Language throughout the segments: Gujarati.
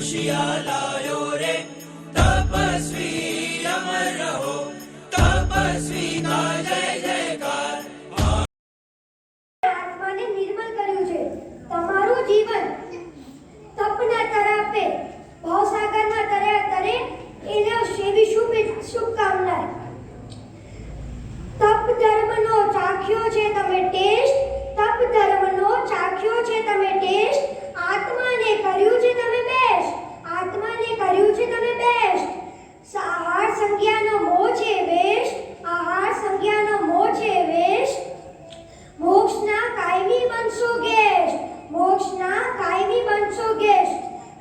खुशियाँ लायो रे तपस्वी अमर रहो तपस्वी का जय जयकार। આત્માને નિર્મળ કર્યું છે તમારું જીવન તપના તરાપે ભવસાગરમાં તર્યા તરે એને સેવી શુભકામના। તપ ધર્મનો ચાખ્યો છે તમે ટેસ્ટ તપ ધર્મનો ચાખ્યો છે તમે ટેસ્ટ આત્માને કર્યું છે તમે બેસ્ટ આત્માને કર્યું છે તમે બેસ્ટ। આહાર સંજ્ઞાનો મોહ છે વેશ આહાર સંજ્ઞાનો મોહ છે વેશ મોક્ષના કાયમી બનશો ગેસ્ટ મોક્ષના કાયમી બનશો ગેસ્ટ।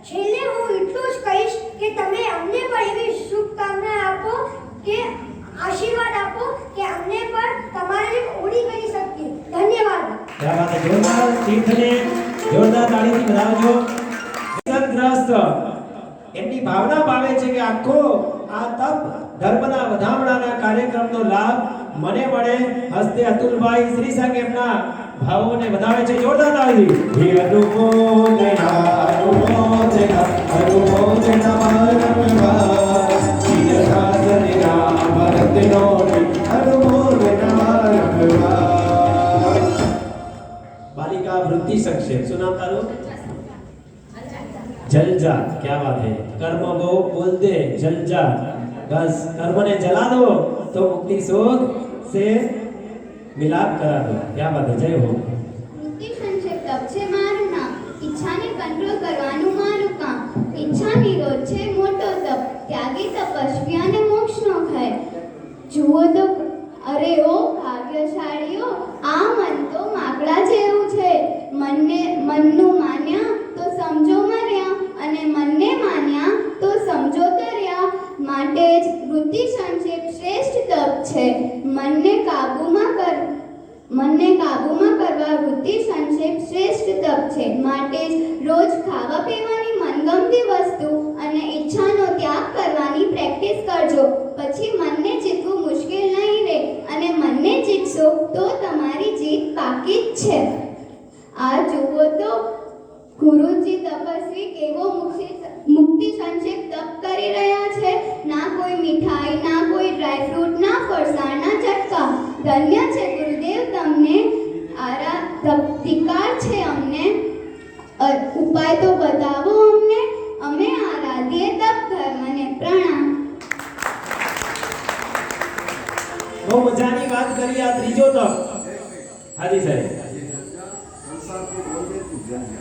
છેલ્લે હું એટલું જ કહીશ કે તમે અમને પણ એવી શુભકામના આપો કે આશીર્વાદ આપો કે અમને પણ તમારી ઓળી કરી શકીએ। ધન્યવાદ। क्या बात है, जोरदार तीर्थને જોરદાર તાળીથી વધાવજો। સંગ્રસ્ત એમની ભાવના પાવે છે કે આખો આ તપ ધર્મના વધામણાના કાર્યક્રમનો લાભ મને મળે। હસ્તે અતુલભાઈ શ્રી સંઘ એમના ભાવોને વધાવે છે। જોરદાર તાળીથી। હે અનુમોદના અનુમોદના અનુમોદના માનવા ચિરસાસના ભરતનો અનુમોદના માનવા। बालिका वृत्ति संक्षेप सुना तारो जलजा। क्या बात है, कर्म वो बोल दे जलजा, बस कर्म ने जला दो तो मुक्ति सुख से मिलाप करा दो। क्या बात है, जय हो। વૃત્તિ સંક્ષેપ તપ છે મારું નામ ઈચ્છાને કંટ્રોલ કરવાનું મારું કામ ઈચ્છા નિરોધ છે મોટો તપ ત્યાગી તપસ્વી અને મોક્ષનો ખાય। જુઓ તો અરે ઓ ભાગ્યશાળીઓ આ મન તો માકડા જેવું છે મનનું માન્યા તો સમજો મર્યા અને મનને માન્યા તો સમજો તર્યા। માટે જ વૃત્તિ સંક્ષેપ શ્રેષ્ઠ તપ છે મનને કાબૂમાં કરવા વૃત્તિ સંક્ષેપ શ્રેષ્ઠ તપ છે। માટે જ રોજ ખાવા પીવાની મનગમતી વસ્તુ અને ઈચ્છાનો ત્યાગ કરવાની પ્રેક્ટિસ કરજો પછી મનને જીતવું મુશ્કેલ નહીં રહે અને મનને જીતશો તો તમારી જીત પાકી જ છે। આ જુઓ તો ગુરુજી તપસ્વી કેવો મુક્તિ સંક્ષેપ તપ કરી રહ્યા છે। ના કોઈ મીઠાઈ ના કોઈ ડ્રાય ફ્રૂટ ના ફરસાણના ચટકા। ધન્ય છે ગુરુદેવ તમને ધિકાર છે અમને ઉપાય તો બતાવો અમને અમે આરાધીએ તપ ધર્મને પ્રણામ। બહુ મજાની વાત કરી આ ત્રીજો તપ। હાજી સાહેબ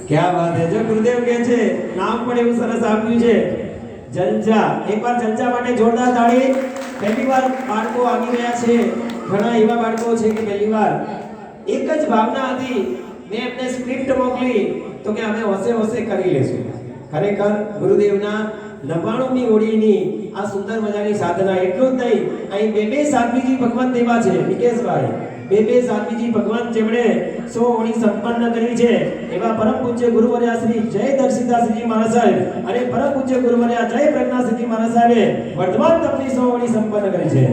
क्या बात है, जो गुरुदेव કહે છે નામ પણ એવું સરસ આપ્યું છે જલજા। એકવાર જલજા માટે જોરદાર તાળી। પહેલીવાર બાળકો આવી રહ્યા છે, ઘણા એવા બાળકો છે કે પહેલીવાર એક જ ભાવના હતી મેં એમને સ્ક્રિપ્ટ મોકલી તો કે અમે હોશે હોશે કરી લેશું। ખરેખર ગુરુદેવના 99ની ઓળીની આ સુંદર મજાની સાધના। એટલું જ નહીં અહીં બે સાધ્વીજી ભગવાન દેવા છે નિકેશભાઈ બે સાધ્વીજી ભગવાન જેમણે 100 ઓળી સંપન્ન કરી છે એવા પરમ પૂજ્ય ગુરુવર્યા શ્રી જય દર્શિતાશ્રીજી મહારાજ સાહેબ અને પરમ પૂજ્ય ગુરુવર્યા જય પ્રજ્ઞાશ્રીજી મહારાજ સાહેબે વર્તમાન તપની 100 ઓળી સંપન્ન કરી છે।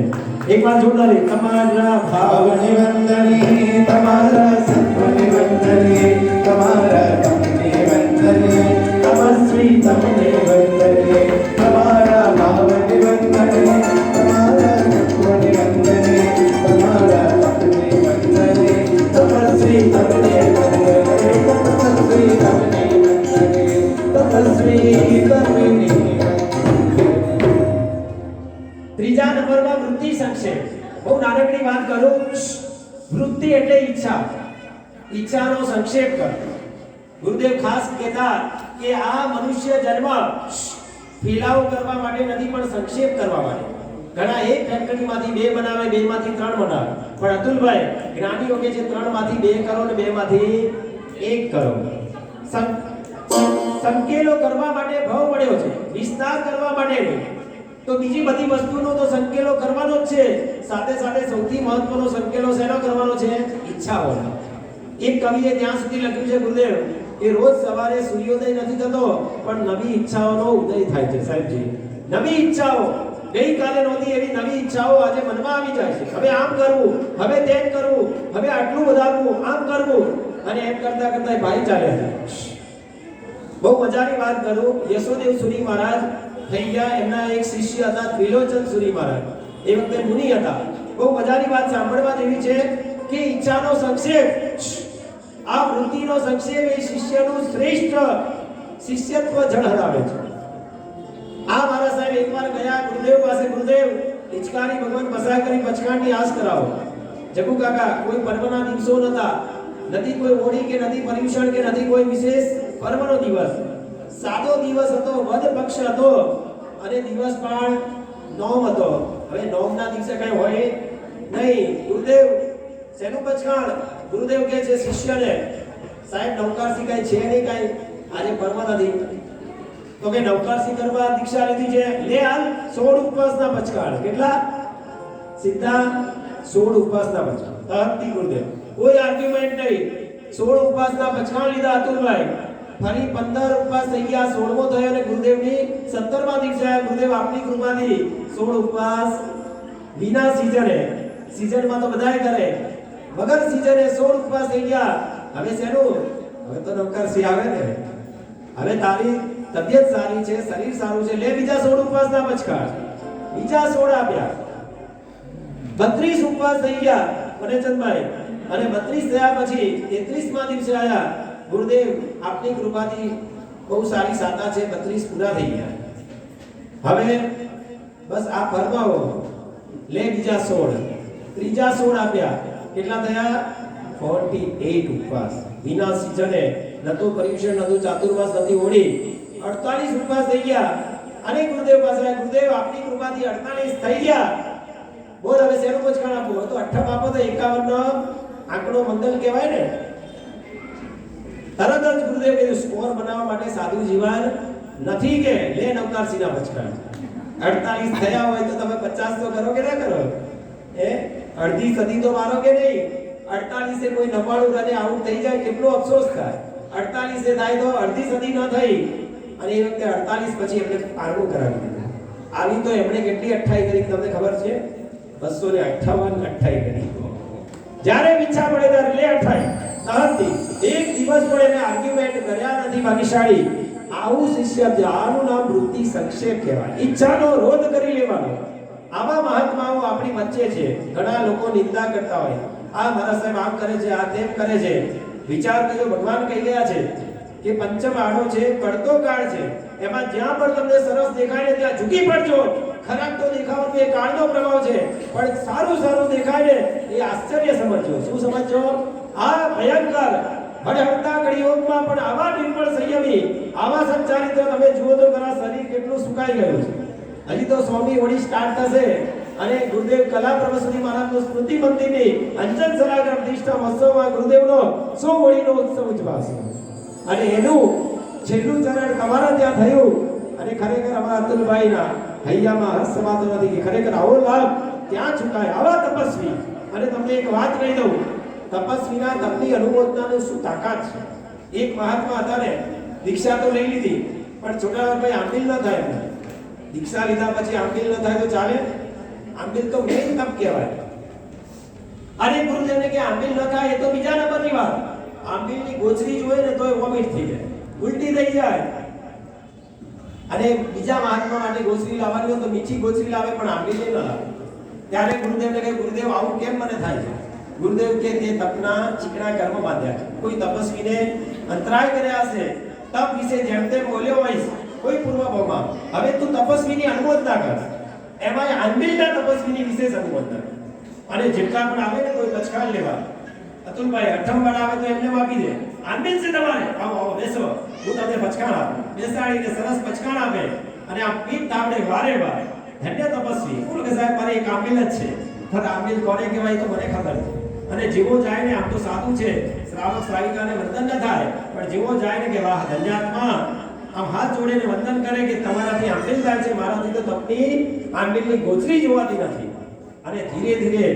એકવાર જોરદાર તમારા ભાવને વંદની તમારા સત્વને વંદની તમારા તપને વંદની તપસ્વી તમને વંદની તમારા ભાવને વંદની તમારા સત્વને વંદની તમારા તપને વંદની તપસ્વી તમને વંદની તપસ્વી તમને વંદની તપસ્વી તમને। ત્રીજા નંબરમાં વૃત્તિ સંક્ષેપ। બહુ નાનકડી વાત કરું। વૃત્તિ એટલે ઈચ્છા, ઈચ્છાનો સંક્ષેપ કરો। ગુરુદેવ ખાસ કહેતા કે આ મનુષ્ય જન્મ ફેલાવો કરવા માટે નથી પણ સંક્ષેપ કરવા માટે। ઘણા એક ફેક્ટરીમાંથી 2 બનાવે 2 માંથી 3 બનાવે પણ અતુલભાઈ જ્ઞાનીઓ કહે છે 3 માંથી 2 કરો ને 2 માંથી 1 કરો। સંકેલો કરવા માટે ભાવ મળ્યો છે વિસ્તાર કરવા માટે નહીં તો બીજી બધી વસ્તુનો તો સંકેલો કરવાનો જ છે સાથે સાથે સૌથી મહત્વનો સંકેલો શેનો કરવાનો છે ઈચ્છાઓનો। એક કવિએ ત્યાં સુધી લખ્યું છે ગુરુદેવ કે રોજ સવારે સૂર્યોદય નથી થતો પણ નવી ઈચ્છાઓનો ઉદય થાય છે। સાહેબજી નવી ઈચ્છાઓ ગઈકાલે નહોતી એવી નવી ઈચ્છાઓ આજે મનમાં આવી જાય છે। હવે આમ કરવું હવે તેમ કરવું હવે આટલું વધારવું આમ કરવું અને એમ કરતા કરતા ભાઈ ચાલે છે। બહુ મજાની વાત કરું. યશોદેવ સુરી મહારાજ થઈ ગયા, એમના એક શિષ્ય હતા ત્રિલોચન સુરી મહારાજ, એ વખતે મુનિ હતા. બહુ મજાની વાત સાંભળવા જેવી છે કે ઈચ્છાનો સંક્ષેપ, આ વૃત્તિનો સંક્ષેપ એ શિષ્યનું શ્રેષ્ઠ શિષ્યત્વ ઝળહળાવે છે. આ મારા સાહેબ એકવાર ગયા ગુરુદેવ પાસે, ગુરુદેવ હિચકારી ભગવાન પસાર કરી પચકાણની આસ કરાવો. જગુ કાકા કોઈ પર્વના દિવસો નતા, નથી કોઈ હોળી કે નથી પર્યુષણ કે નથી કોઈ વિશેષ પર્વનો દિવસ, સાદો દિવસ હતો, વદ પક્ષ હતો અને દિવસ પણ નોમ હતો. હવે નોમના દિવસે કઈ હોય નહીં. ગુરુદેવ શેનું પચકાણ? ગુરુદેવ કહે છે શિષ્યને, સાહેબ નવકારસી કઈ છે નહીં, કઈ આજે પર્વ નથી. તો કે નવકારસી કરવા દીક્ષા લીધી છે, લે હાલ 16 ઉપવાસના પચકાણ. કેટલા? સીધા 16 ઉપવાસના પચકાણ. તહતી ગુરુદેવ, કોઈ આર્ગ્યુમેન્ટ નહીં. 16 ઉપવાસના પચકાણ લીધા અતુલભાઈ. ફરી 15 ઉપવાસ થઈ ગયા, 16મો થયો અને ગુરુદેવની 17મા દિવસે આયા. ગુરુદેવ આપની કૃપાથી 16 ઉપવાસ વિના સીઝને, સીઝનમાં તો બધાય કરે, વગર સીઝને 16 ઉપવાસ થઈ ગયા. હવે શેનું? હવે તો નવકારસી આવે ને. હવે તારી તબિયત સારી છે, શરીર સારું છે, લે બીજા 16 ઉપવાસના પચકાણ. બીજા 16 આપ્યા, 32 ઉપવાસ થઈ ગયા વનેચંદભાઈ. અને 32 થયા પછી 33મા દિવસે આયા. ગુરુદેવ આપની કૃપાથી બહુ સારી સાતા છે, 32 પૂરા થઈ ગયા. હવે બસ આ ફરમાવો, લે બીજા 16, ત્રીજા 16 આપ્યા. કેટલા થયા? 48 ઉપવાસ વિના સીઝને, નતું પર્યુષણ, નતું ચાતુર્માસ, નથી હોળી. 48 ઉપવાસ થઈ ગયા. અને ગુરુદેવ પાસે, ગુરુદેવ આપની કૃપાથી 48 થઈ ગયા. બોલ હવે શેનું પચકાણ આપવું? તો 58 આપો તો 51 નો આંકડો મંગલ કહેવાય ને. તરત જ ગુરુદેવ કીધું સ્કોર બનાવવા માટે સાદું જીવન નથી, કે લે નવકારસીના પચકાણ. 48 થયા હોય તો તમે 50 તો કરો કે ના કરો? અડધી સદી તો મારો કે નહીં? 48 કોઈ 99 રને આઉટ થઈ જાય, કેટલો અફસોસ થાય. 48 થાય તો અડધી સદી ન થઈ. અને એ વખતે 48 પછી એમને પારણું કરાવી દીધું. આવી તો એમણે કેટલી 28 કરી તમને ખબર છે? 258 28 કરી. જ્યારે ઈચ્છા પડે ત્યારે લે 28 તહતી. એક દિવસ પણ એને આર્ગ્યુમેન્ટ કર્યા નથી ભાગ્યશાળી. આવું શિષ્ય, આનું નામ વૃત્તિ સંક્ષેપ કહેવાય. ઈચ્છાનો રોધ કરી લેવાનો. આવા મહાત્માઓ આપણી વચ્ચે છે. ઘણા લોકો નિંદા કરતા હોય, આ મારા સાહેબ આમ કરે છે, આ તેમ કરે છે. વિચાર કરજો, ભગવાન કહી ગયા છે કે પંચમ આડો છે, પડતો કાળ છે, એમાં જ્યાં પણ તમને સરસ દેખાય ને ત્યાં ઝૂકી પડજો. ખરાબ તો દેખાવાનું એ કાળનો પ્રભાવ છે, પણ સારું સારું દેખાય ને એ આશ્ચર્ય સમજજો. શું સમજજો? આ ભયંકર હડહડતા કળિયુગમાં પણ આવા નિર્મળ સંયમી, આવા સંચારી તો તમે જુઓ તો ખરા શરીર કેટલું સુકાઈ ગયું છે. હજી તો સ્વામી હોળી સ્ટાર્ટ થશે અને ગુરુદેવ કલા પ્રવસુદી મહારાજનો સ્મૃતિ મંદિરની અંજન સરાગર પ્રતિષ્ઠા મહોત્સવમાં ગુરુદેવનો 100 હોળીનો ઉત્સવ ઉજવાશે. અને એનું છેલ્લું ચરણ તમારા ત્યાં થયું. અને ખરેખર અમારા અતુલભાઈના હૈયામાં હર્ષ સમાતો નથી કે ખરેખર આવો લાભ ત્યાં ચૂકાય. આવા તપસ્વી. અને તમને એક વાત કહી દઉં, તપસ્વીના તપની અનુમોદનાનું શું તાકાત છે. એક મહાત્મા હતા ને, દીક્ષા તો લઈ લીધી પણ છોટાભાઈ આંબિલ ન થાય. દીક્ષા લીધા પછી આંબિલ ન થાય તો ચાલે? આંબિલ તો મેઇન તપ કહેવાય. અરે ગુરુદેવને કે આંબિલ ન થાય એ તો બીજા નંબરની વાત. આંબિલની ગોચરી જોઈએ ને તોય વોમિટ થઈ જાય, ઉલટી થઈ જાય. અને બીજા મહાત્મા માટે ગોચરી લાવવાની હોય તો મીઠી ગોચરી લાવે, પણ આંબિલ ન લાવે. ત્યારે ગુરુદેવને કહે, ગુરુદેવ આવું કેમ મને થાય છે? ગુરુદેવ કે તે તપના ચીકણા કર્મ બાંધ્યા છે. કોઈ તપસ્વીને અંતરાય કર્યા હશે, તપ વિશે જેમ તેમ બોલ્યો હોય કોઈ પૂર્વભાવમાં. હવે તું તપસ્વીની અનુમોદના કર, એમાં આંબિલના તપસ્વીની વિશેષ અનુમોદના કર. અને જેટલા પણ આવે ને કોઈ પચકાણ લેવા. અતુલભાઈ અઠમ વાળા આવે તો એમને આપી દે, આંબિલ છે તમારે, આવો આવો બેસો, હું તમને પચકાણ આપું. બેસાડીને સરસ પચકાણ આપે અને આ પીઠ તાપડે વારે વાર. ધન્ય તપસ્વી. બોલો કે સાહેબ મારે એક આંબિલ જ છે. પણ આંબિલ કોને કહેવાય તો મને ખબર છે. અને જેવો જાય ને, આમ તો સાધુ છે, શ્રાવક શ્રાવિકાને વંદન ન થાય, પણ જેવો જાય ને કે વાહ ધન્યાત્મા, આમ હાથ જોડીને વંદન કરે કે તમારાથી આંબિલ થાય છે, મારાથી તો તપની આંબિલની ગોચરી જોવાતી નથી. અને ધીરે ધીરે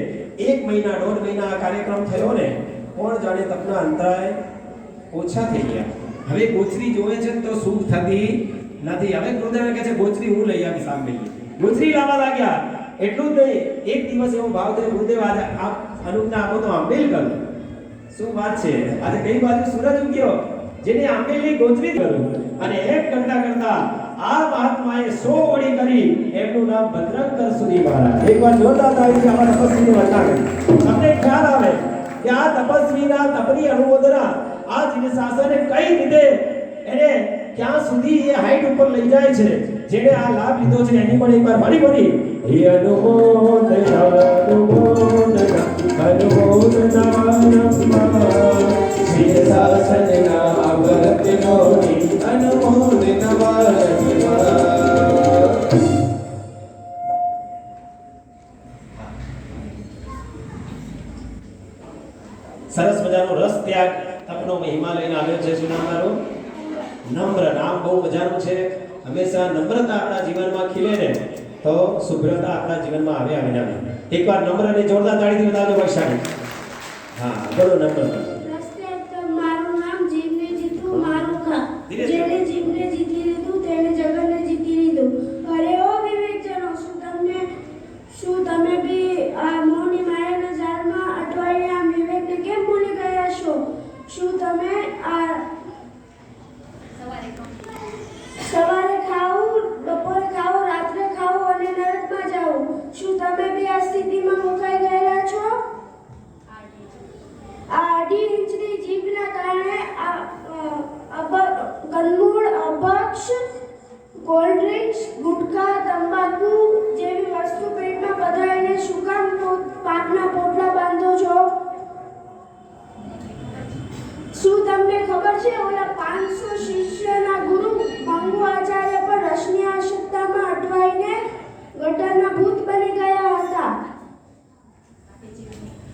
1 મહિના 1.5 મહિના આ કાર્યક્રમ થયો ને, કોણ જાણે તપના અંતરાય ઓછા થઈ ગયા. હવે ગોચરી જોવે છે તો સુખ થતી નથી. હવે ગુરુદેવ કહે છે ગોચરી હું લઈ આવીશ આંબિલની. ગોચરી લાવવા લાગ્યા. એટલું જ નહીં, એક દિવસ એવો ભાવ થયો, ગુરુદેવ આજે આપ અનુજ્ઞા આપો તો આંબિલ કરું. શું વાત છે? આજે કઈ બાજુ સૂરજ ઉગ્યો જેને આંબેલી ગોચરી કરું અને એક કરતા કરતા આ મહાત્માએ 100 વડી કરી એમનું નામ ભદ્રંકર સુરી મહારાજ. એકવાર જોરદાર તાળીથી અમારા તપસ્વીની વંદના કરી. તમને ખ્યાલ આવે કે આ તપસ્વીના તપની અનુમોદના આ જીન શાસને કઈ રીતે એને ક્યાં સુધી એ હાઈટ ઉપર લઈ જાય છે, જેને આ લાભ લીધો છે એની પણ એકવાર ફરી હે અનુમોદના જીન શાસનના અગત્યની અનુમોદના. સરસ મજાનો રસ ત્યાગ તપનો મહિમા લઈને આવ્યો છે. શું નામ મારું? નમ્ર. નામ બહુ મજાનું છે. હંમેશા નમ્રતા આપણા જીવનમાં ખીલે ને તો શુભ્રતા આપણા જીવનમાં આવે આવે. એકવાર નમ્ર અને જોરદાર તાળીથી બતાવજો વૈશાલી. હા બોલો નમ્ર. મારું નામ જીવને જીતું મારું ખા. જેને જીવને જીતી લીધું તેને જગતને જીતી લીધું. અરે ઓ વિવેકજનો, શું તમે બી આ મોહની માયાના જાળમાં અટવાઈને આ વિવેકને કેમ ભૂલી ગયા છો? શું તમે આ સવારે ખાવું, બપોરે ખાવું, રાત્રે ખાવું અને નરકમાં જાવું? શું તમે બી આ સ્થિતિમાં મુકાઈ ગયેલા છો? આ 2.5 ઇંચની જીભના કારણે કંદમૂળ, અભક્ષ, કોલ્ડ ડ્રિંક્સ, ગુટખા, તંબાકુ જેવી વસ્તુ પેટમાં પધરાઈને શું કામ પાપના પોટલા બાંધો છો? શું તમને ખબર છે ઓલા 500 શિષ્યના ગુરુ મંગુ આચાર્ય પર રસની આસક્તતામાં અટવાઈને ગટરના ભૂત બની ગયા હતા?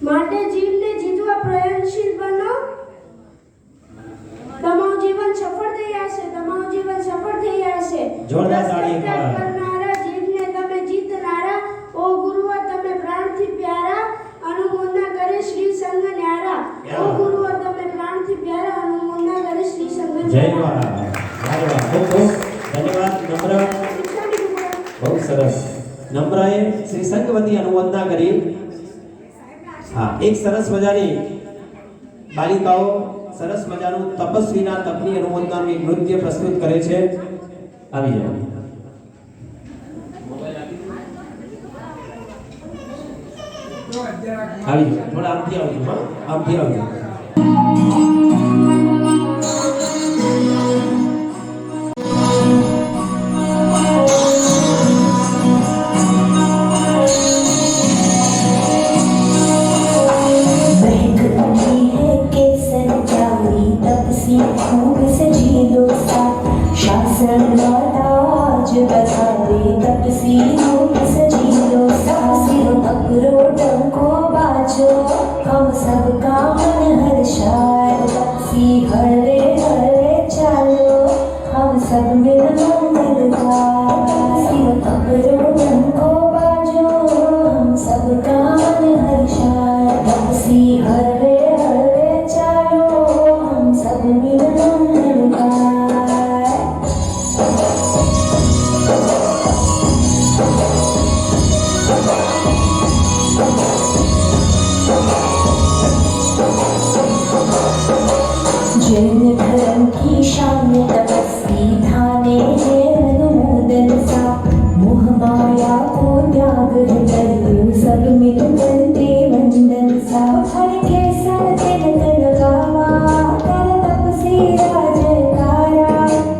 માટે જીવને જીતવા પ્રયત્નશીલ બનો. તમારું જીવન સફળ થઈ જશે. તમારું જીવન સફળ થઈ જશે. જોરદાર તાળી કરનારા જીવને તમે જીતનારા. ઓ ગુરુઓ તમે પ્રાણથી પ્યારા, અનુમોદના કરે શ્રી સંગ ન્યારા. ઓ ગુરુઓ તમે પ્રાણથી પ્યારા, અનુમોદના કરે શ્રી સંગ જય ન્યારા. વાહ. ખૂબ ખૂબ ધન્યવાદ નમ્ર. બહુ સરસ. નમ્રએ શ્રી સંગવતી અનુમોદના કરી. હા, એક સરસ મજાની બાલિકાઓ સરસ મજાનું તપસ્વીના તપની અનુમોદનાનું એક નૃત્ય પ્રસ્તુત કરે છે. આવી જાઓ. આવી જાઓ. થોડા આમથી આવજો. હા, આમથી આવજો. खूब सजी दोसा शासन राज बधारे तपसी खूब सजी दोसा सिर अखरोटों को बाजो हम सबका मन हर्षाय तपसी हरे हरे चालो हम सब मिल मंगल गाय सिर अखरोटों को बाजो हम सबका मन हर्षाय तपसी हरे हरे चालो हम सब मिल मंगल गाय. जैन धर्म की शान तपस्वी धाने अनुमोदन सा मोह माया को त्याग करो सब मिल करते वंदन सा हर के सर तिलक लगावा कर तपसी राजकारा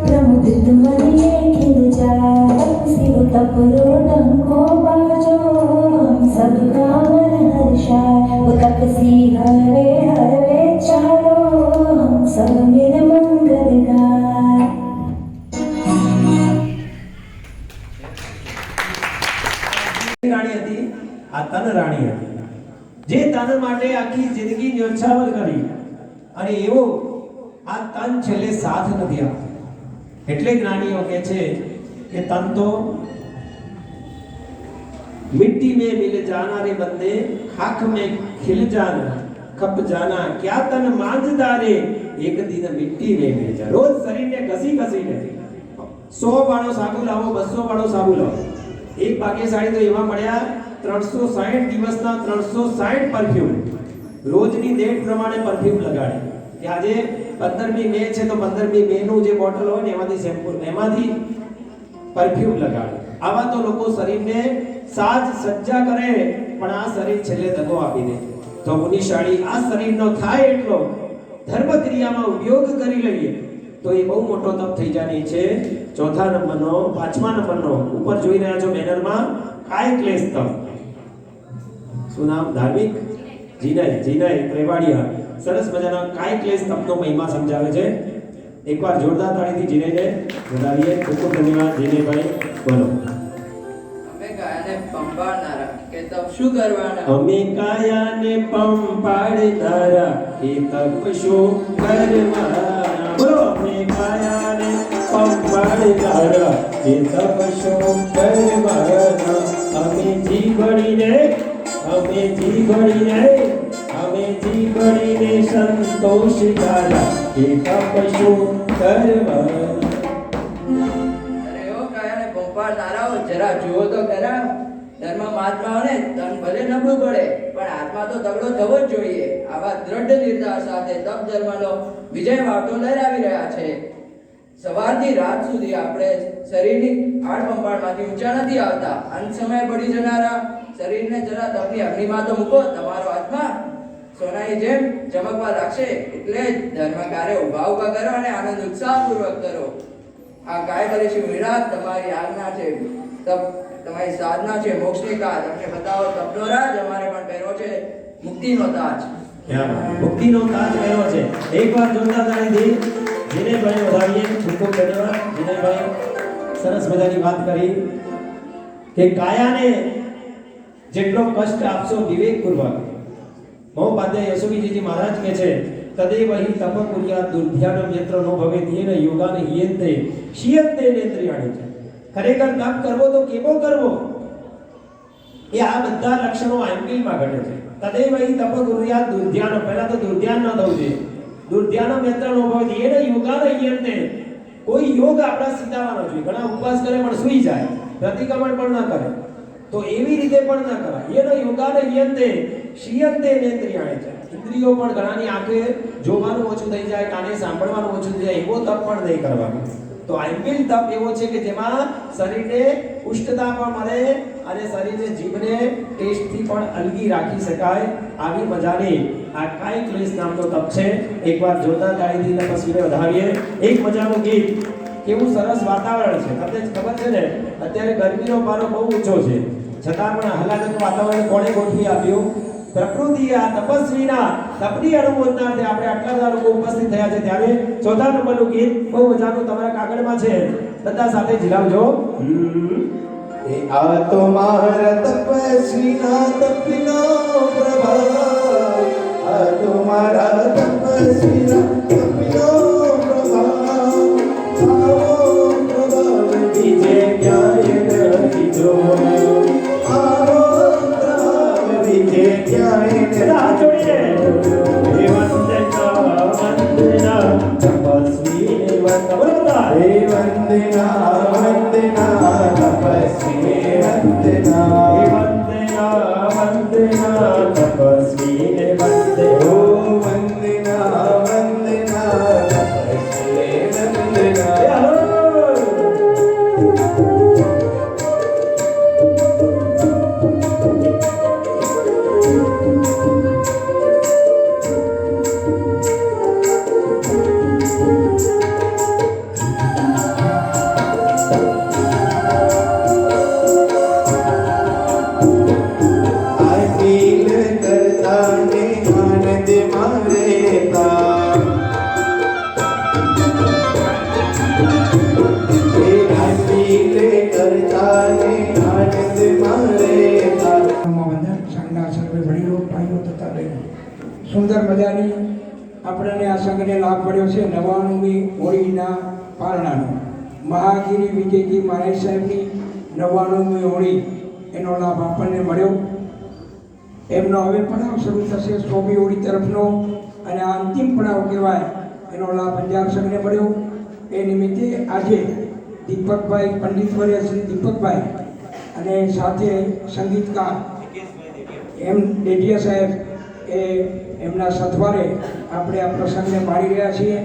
प्रमुदित मन ये खिल जाए तपसी तपरो डंको बाजो हम सबका मन हर्षाय वो तपसी हरे हरे चालो हम सब मिल मंगल गाय. રાણી હતી, આ તન રાણી હતી, જે તન માટે આખી જિંદગી ન્યોછાવર કરી અને એવો આ તન છેલ્લે સાથ નથી આપતો. એટલે જ્ઞાનીઓ કહે છે કે તન તો मिट्टी में मिल जाना रे बंदे खाक में खिल जाना खप जाना क्या तन मांझदा रे एक दिन मिट्टी में मिल जा. रोज शरीर ने घसी घसीने 100 વાળો સાબુ લાવો, 200 વાળો સાબુ લાવો. એક ભાગ્યશાળી તો એવા મળ્યા 360 દિવસના 360 પરફ્યુમ રોજની ડેટ પ્રમાણે પરફ્યુમ લગાડે. કે આજે 15મી મે છે તો 15મી મે નું જે બોટલ હોય ને એમાંથી શેમ્પૂ એમાંથી પરફ્યુમ લગાડે. આવા તો લોકો શરીરને સાજ સજ્જા કરે પણ આ શરીર છેલ્લે દગો આપી દે. તો મુનિશાળી આ શરીરનો થાય એટલો ધર્મ ક્રિયામાં ઉપયોગ કરી લઈએ તો એ બહુ મોટો તપ થઈ જવાની છે. ચોથા નંબરનો 5મા નંબરનો ઉપર જોઈ રહ્યા છો બેનરમાં કાય ક્લેશ તપ. શું નામ? ધાર્મિક જીનય ત્રેવાડિયા સરસ મજાના કાય ક્લેશ તપનો મહિમા સમજાવે છે. એકવાર જોરદાર તાળીથી જીનયને વધાવીએ. ખૂબ ખૂબ ધન્યવાદ જીનયભાઈ. બોલો. અમે કાયાને પંપાડનારા કે તપ શું કરવાના? અમે કાયાને પંપાડનારા એ તપ શું કરવાના. બોલો. અમે કાયાને પંપાડનારા એ તપ શું કરવાના. અમે જીવડીને સંતોષ કાઢા એ તપ શું કરવાના. અરે ઓ કાયાને પંપાડનારાઓ જરા જુઓ તો ખરા. ધર્મ મહાત્માઓને તન ભલે નબળું પડે પણ આત્મા તો તગડો થવો જ જોઈએ. આવા દ્રઢ નિર્ધાર સાથે તપ ધર્મનો વિજય વાટો લહેરાવી રહ્યા છે. સવારથી રાત સુધી આપણે શરીરની આડ પંપાળમાંથી ઊંચા નથી આવતા. અંત સમય પડી જનારા શરીરને જરા તપની અગ્નિમાં તો મૂકો. તમારો આત્મા સોનાની જેમ ચમકવા લાગશે. એટલે જ ધર્મ કાર્ય ઉભા કરો અને આનંદ ઉત્સાહપૂર્વક કરો. આ કાય કરે છે વિરાટ તમારી આજ્ઞા છે. તપ તમારી સાધના છે. મોક્ષની કાજ તમને બતાવો તપનો રાજ. અમારે પણ પહેરો છે મુક્તિનો તાજ. મુક્તિનો તાજ પહેરો છે. એકવાર જોરદાર તાળીથી જીનેભાઈ વધાવીએ. ખૂબ ખૂબ ધન્યવાદ જીનેભાઈ. સરસ મજાની વાત કરી કે કાયાને જેટલો કષ્ટ આપશો વિવેકપૂર્વક. મહોપાધ્યાય યશોવીજી મહારાજ કહે છે તદેવ હિ તપ કુર્યાત દુર્ધ્યાનમ યત્ર નો ભવેત યેન યોગાન હિયંતે શિયંતે નેત્રિયાણી છે. ખરેખર તપ કરવો તો કેવો કરવો એ આ બધા લક્ષણો આંબિલમાં ઘટે છે. તદેવ હિ તપ કુર્યાત દુર્ધ્યાનમ. પહેલા તો દુર્ધ્યાન ન થવું જોઈએ. દુર્ધ્યાનમ યત્ર નો ભવેત યેન યોગાન હિયંતે. કોઈ યોગ આપણા સીધાવાનો જોઈએ. ઘણા ઉપવાસ કરે પણ સૂઈ જાય, પ્રતિક્રમણ પણ ન કરે તો એવી રીતે પણ ન કરાય. યેન યોગાન હિયંતે શિયંતે નેત્રિયાણી છે. ઇન્દ્રિયો પણ ઘણાની આંખે જોવાનું ઓછું થઈ જાય, કાને સાંભળવાનું ઓછું થઈ જાય, એવો તપ પણ નહીં કરવાનો. તો આઈમ્બિલ તપ એવો છે કે જેમાં શરીરને પુષ્ટતા પણ મળે અને શરીરને જીભને ટેસ્ટથી પણ અલગી રાખી શકાય. આવી મજાની આ કાય ક્લેશ નામનો તપ છે. એકવાર જોરદાર તાળીથી તપસ્વીને વધાવીએ. એક મજાનું ગીત. કેવું સરસ વાતાવરણ છે. તમને ખબર છે ને અત્યારે ગરમીનો પારો બહુ ઊંચો છે, છતાં પણ આહલાદક વાતાવરણ કોણે ગોઠવી આપ્યું? પ્રકૃતિ. આ તપસ્વીના તપની અનુમોદનાર્થે આપણે આટલા બધા લોકો ઉપસ્થિત થયા છે. ત્યારે ચોથા નંબરનું ગીત બહુ મજાનું તમારા કાગળમાં છે, બધા સાથે ઝીલાવજો. આ તો મારા તપસ્વીના તપનો પ્રભાવ. આ તો મારા તપસ્વીના તપનો પ્રભાવ. આવો પ્રભાવ બીજે ક્યાંય નથી જોયો. આવો પ્રભાવ બીજે ક્યાંય નથી જોયો. હે વંદના વંદના તપસ્વીને વંદના. હે વંદના વંદના તપસ્વીને વંદના. હે વંદના વંદના તપસ્વીને વંદના. ઓ વંદના વંદના તપસ્વીને વંદના. સુંદર મજાની આપણને આ સંઘને લાભ મળ્યો છે. 99મી હોળીના પારણાનો મહાગીરી વિજયજી મહારાજ સાહેબની 99મી હોળી એનો લાભ આપણને મળ્યો. એમનો હવે પડાવ શરૂ થશે 100મી હોળી તરફનો અને આ અંતિમ પડાવ કહેવાય એનો લાભ અંજાર સંઘને મળ્યો. એ નિમિત્તે આજે દીપકભાઈ પંડિતવર્ય શ્રી દીપકભાઈ અને સાથે સંગીતકાર એમ ડેડિયા સાહેબ એ એમના સથવારે આપણે આ પ્રસંગને માણી રહ્યા છીએ.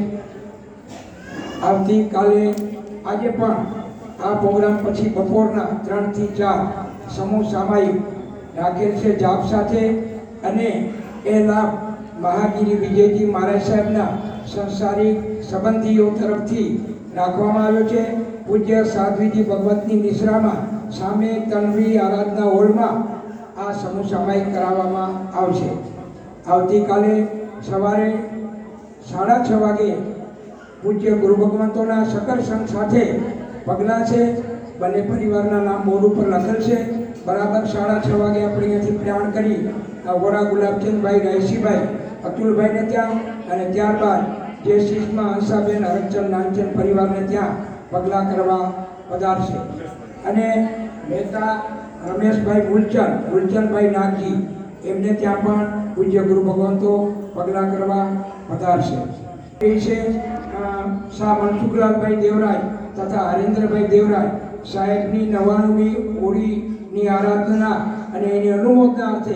આવતીકાલે આજે પણ આ પ્રોગ્રામ પછી બપોરના 3 થી 4 સમૂહ સામાયિક રાખેલ છે જાપ સાથે, અને એ લાભ મહાગીરી વિજયજી મહારાજ સાહેબના સંસારિક સંબંધીઓ તરફથી રાખવામાં આવ્યો છે. પૂજ્ય સાધ્વીજી ભગવતની નિશ્રામાં સામે તન્વી આરાધના હોલમાં આ સમૂહ સામાયિક કરાવવામાં આવશે. આવતીકાલે સવારે 6:30 વાગે પૂજ્ય ગુરુ ભગવંતોના સકર સંઘ સાથે પગલાં છે. બંને પરિવારના નામ બોર્ડ ઉપર લખેલ છે. બરાબર 6:30 વાગે આપણે અહીંયાથી પ્રયાણ કરી વોરા ગુલાબચંદભાઈ રાયસીભાઈ અતુલભાઈને ત્યાં, અને ત્યારબાદ જે શીશમાં હંસાબેન હરકચંદ નાનચંદ પરિવારને ત્યાં પગલાં કરવા પધારશે. અને મહેતા રમેશભાઈ મૂલચંદભાઈ નાગજી એમને ત્યાં પણ પૂજ્ય ગુરુ ભગવંતો પગલાં કરવા પધારશે. એ છે શાહ મનસુખલાલભાઈ દેવરાજ તથા હરેન્દ્રભાઈ દેવરાજ સાહેબની 99મી હોળીની આરાધના અને એની અનુમોદના અર્થે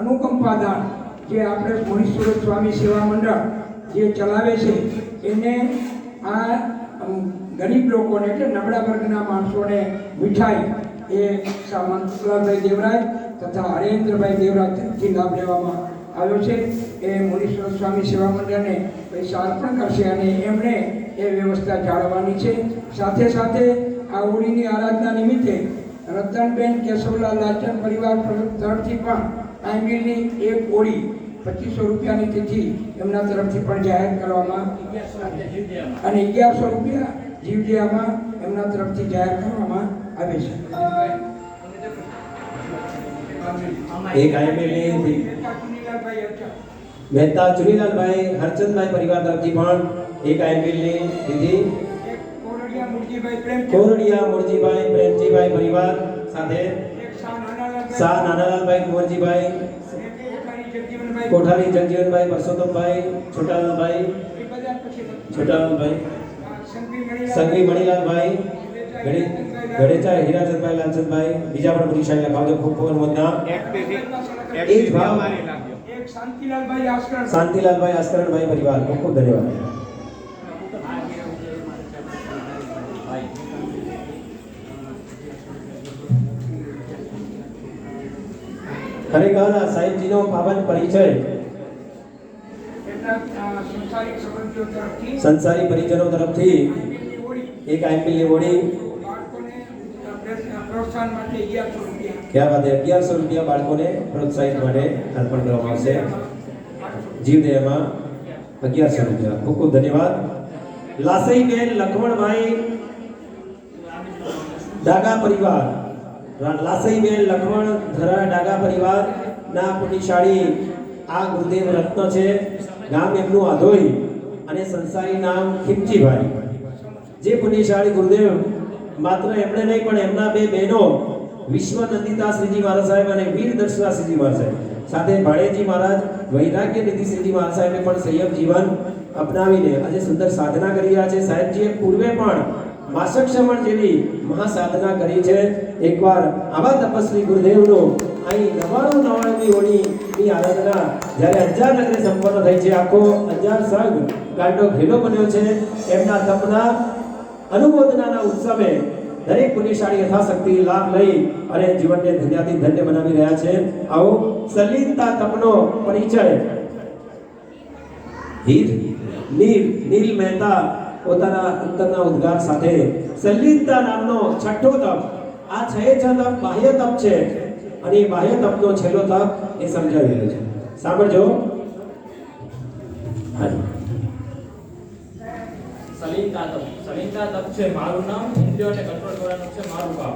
અનુકંપા દાન જે આપણે મુનીશ્વર સ્વામી સેવા મંડળ જે ચલાવે છે એને આ ગરીબ લોકોને એટલે નબળા વર્ગના માણસોને મીઠાઈ એ શાહ મનસુખલાલભાઈ દેવરાજ તથા હરેન્દ્રભાઈ દેવરાજ તરફથી લાભ લેવામાં આવ્યો છે. એ મુનીશ્વર સ્વામી સેવા મંડળને પૈસા અર્પણ કરશે અને એમણે એ વ્યવસ્થા જાળવવાની છે. સાથે સાથે આ હોળીની આરાધના નિમિત્તે રતનબેન કેશવલાલ લાલચંદ પરિવાર તરફથી પણ આંબીલની એક હોળી 2500 રૂપિયાની તિથિ એમના તરફથી પણ જાહેર કરવામાં અને 1100 રૂપિયા જીવદયામાં એમના તરફથી જાહેર કરવામાં આવે છે. એક આઈએમએલએ મહેતા ચુનીલાલભાઈ હરચંદભાઈ પરિવાર તરફથી પણ એક આઈએમએલએ તિથિ. કોરડિયા મુરજીભાઈ પ્રેમજીભાઈ પરિવાર સાથે શાહ નાનાલાલભાઈ કુંવરજીભાઈ, કોઠારી જગજીવનભાઈ, પરસોત્તમભાઈ, છોટાલાલભાઈ, સંઘવી મણીલાલભાઈ, ગણેચા હીરાચંદભાઈ, લાલચંદભાઈ, બીજા પણ પુરુષાઈ લખાવજો. ખૂબ ખૂબ અનુમોદના. એ જ ભાવ શાંતિલાલભાઈ આસ્કરણભાઈ પરિવાર, ખૂબ ખૂબ ધન્યવાદ. ખરેખર આ સાહેબજીનો પાવન પરિચય સંસારી પરિજનો તરફથી એક આઈપીએલ હોળી ક્યાં વાત 1100 રૂપિયા બાળકોને પ્રોત્સાહિત માટે અર્પણ કરવામાં આવશે. જીવદયામાં 1100 રૂપિયા. ખૂબ ખૂબ ધન્યવાદ. લાસઈબેન લખમણભાઈ ડાગા પરિવાર, લાસઈબેન લખમણ ધરા ડાગા પરિવારના પુણ્યશાળી આ ગુરુદેવ રત્ન છે. ગામ એમનું આધોઈ અને સંસારી નામ ખીમજીભાઈ. જે પુણ્યશાળી ગુરુદેવ માત્ર એમણે નહીં પણ એમના બે બહેનો વિશ્વ નંદિતા શ્રીજી મહારાજ સાહેબ અને વીર દર્શના શ્રીજી મહારાજ સાહેબ સાથે ભાણેજી મહારાજ વૈરાગ્ય નિધિ શ્રીજી મહારાજ સાહેબે પણ સંયમ જીવન અપનાવીને આજે સુંદર સાધના કરી રહ્યા છે. સાહેબજીએ પૂર્વે પણ માસક શ્રવણ જેવી મહાસાધના કરી છે. એકવાર આવા તપસ્વી ગુરુદેવનો અહીં 99મી હોળીની આરાધના જ્યારે અંજાર નગરે સંપન્ન થઈ છે. આખો અંજાર સંઘ ગાંડો ઘેલો બન્યો છે. એમના તપના અનુમોદનાના ઉત્સવે દરેક પુણ્યશાળી યથાશક્તિ લાભ લઈ અને જીવનને ધન્યાથી ધન્ય બનાવી રહ્યા છે. આવો સલીલતા તપનો પરિચય નીલ મહેતા પોતાના અંતરના ઉદ્ગાર સાથે સલીલતા નામનો છઠ્ઠો તપ. આ 6 તપ બાહ્ય તપ છે અને એ બાહ્ય તપનો છેલ્લો તપ એ સમજાવી રહ્યો છે. સાંભળજો. સલીલતા તપ છે મારું નામ, ઇન્દ્રિયોને કંટ્રોલ કરવાનું છે મારું કામ.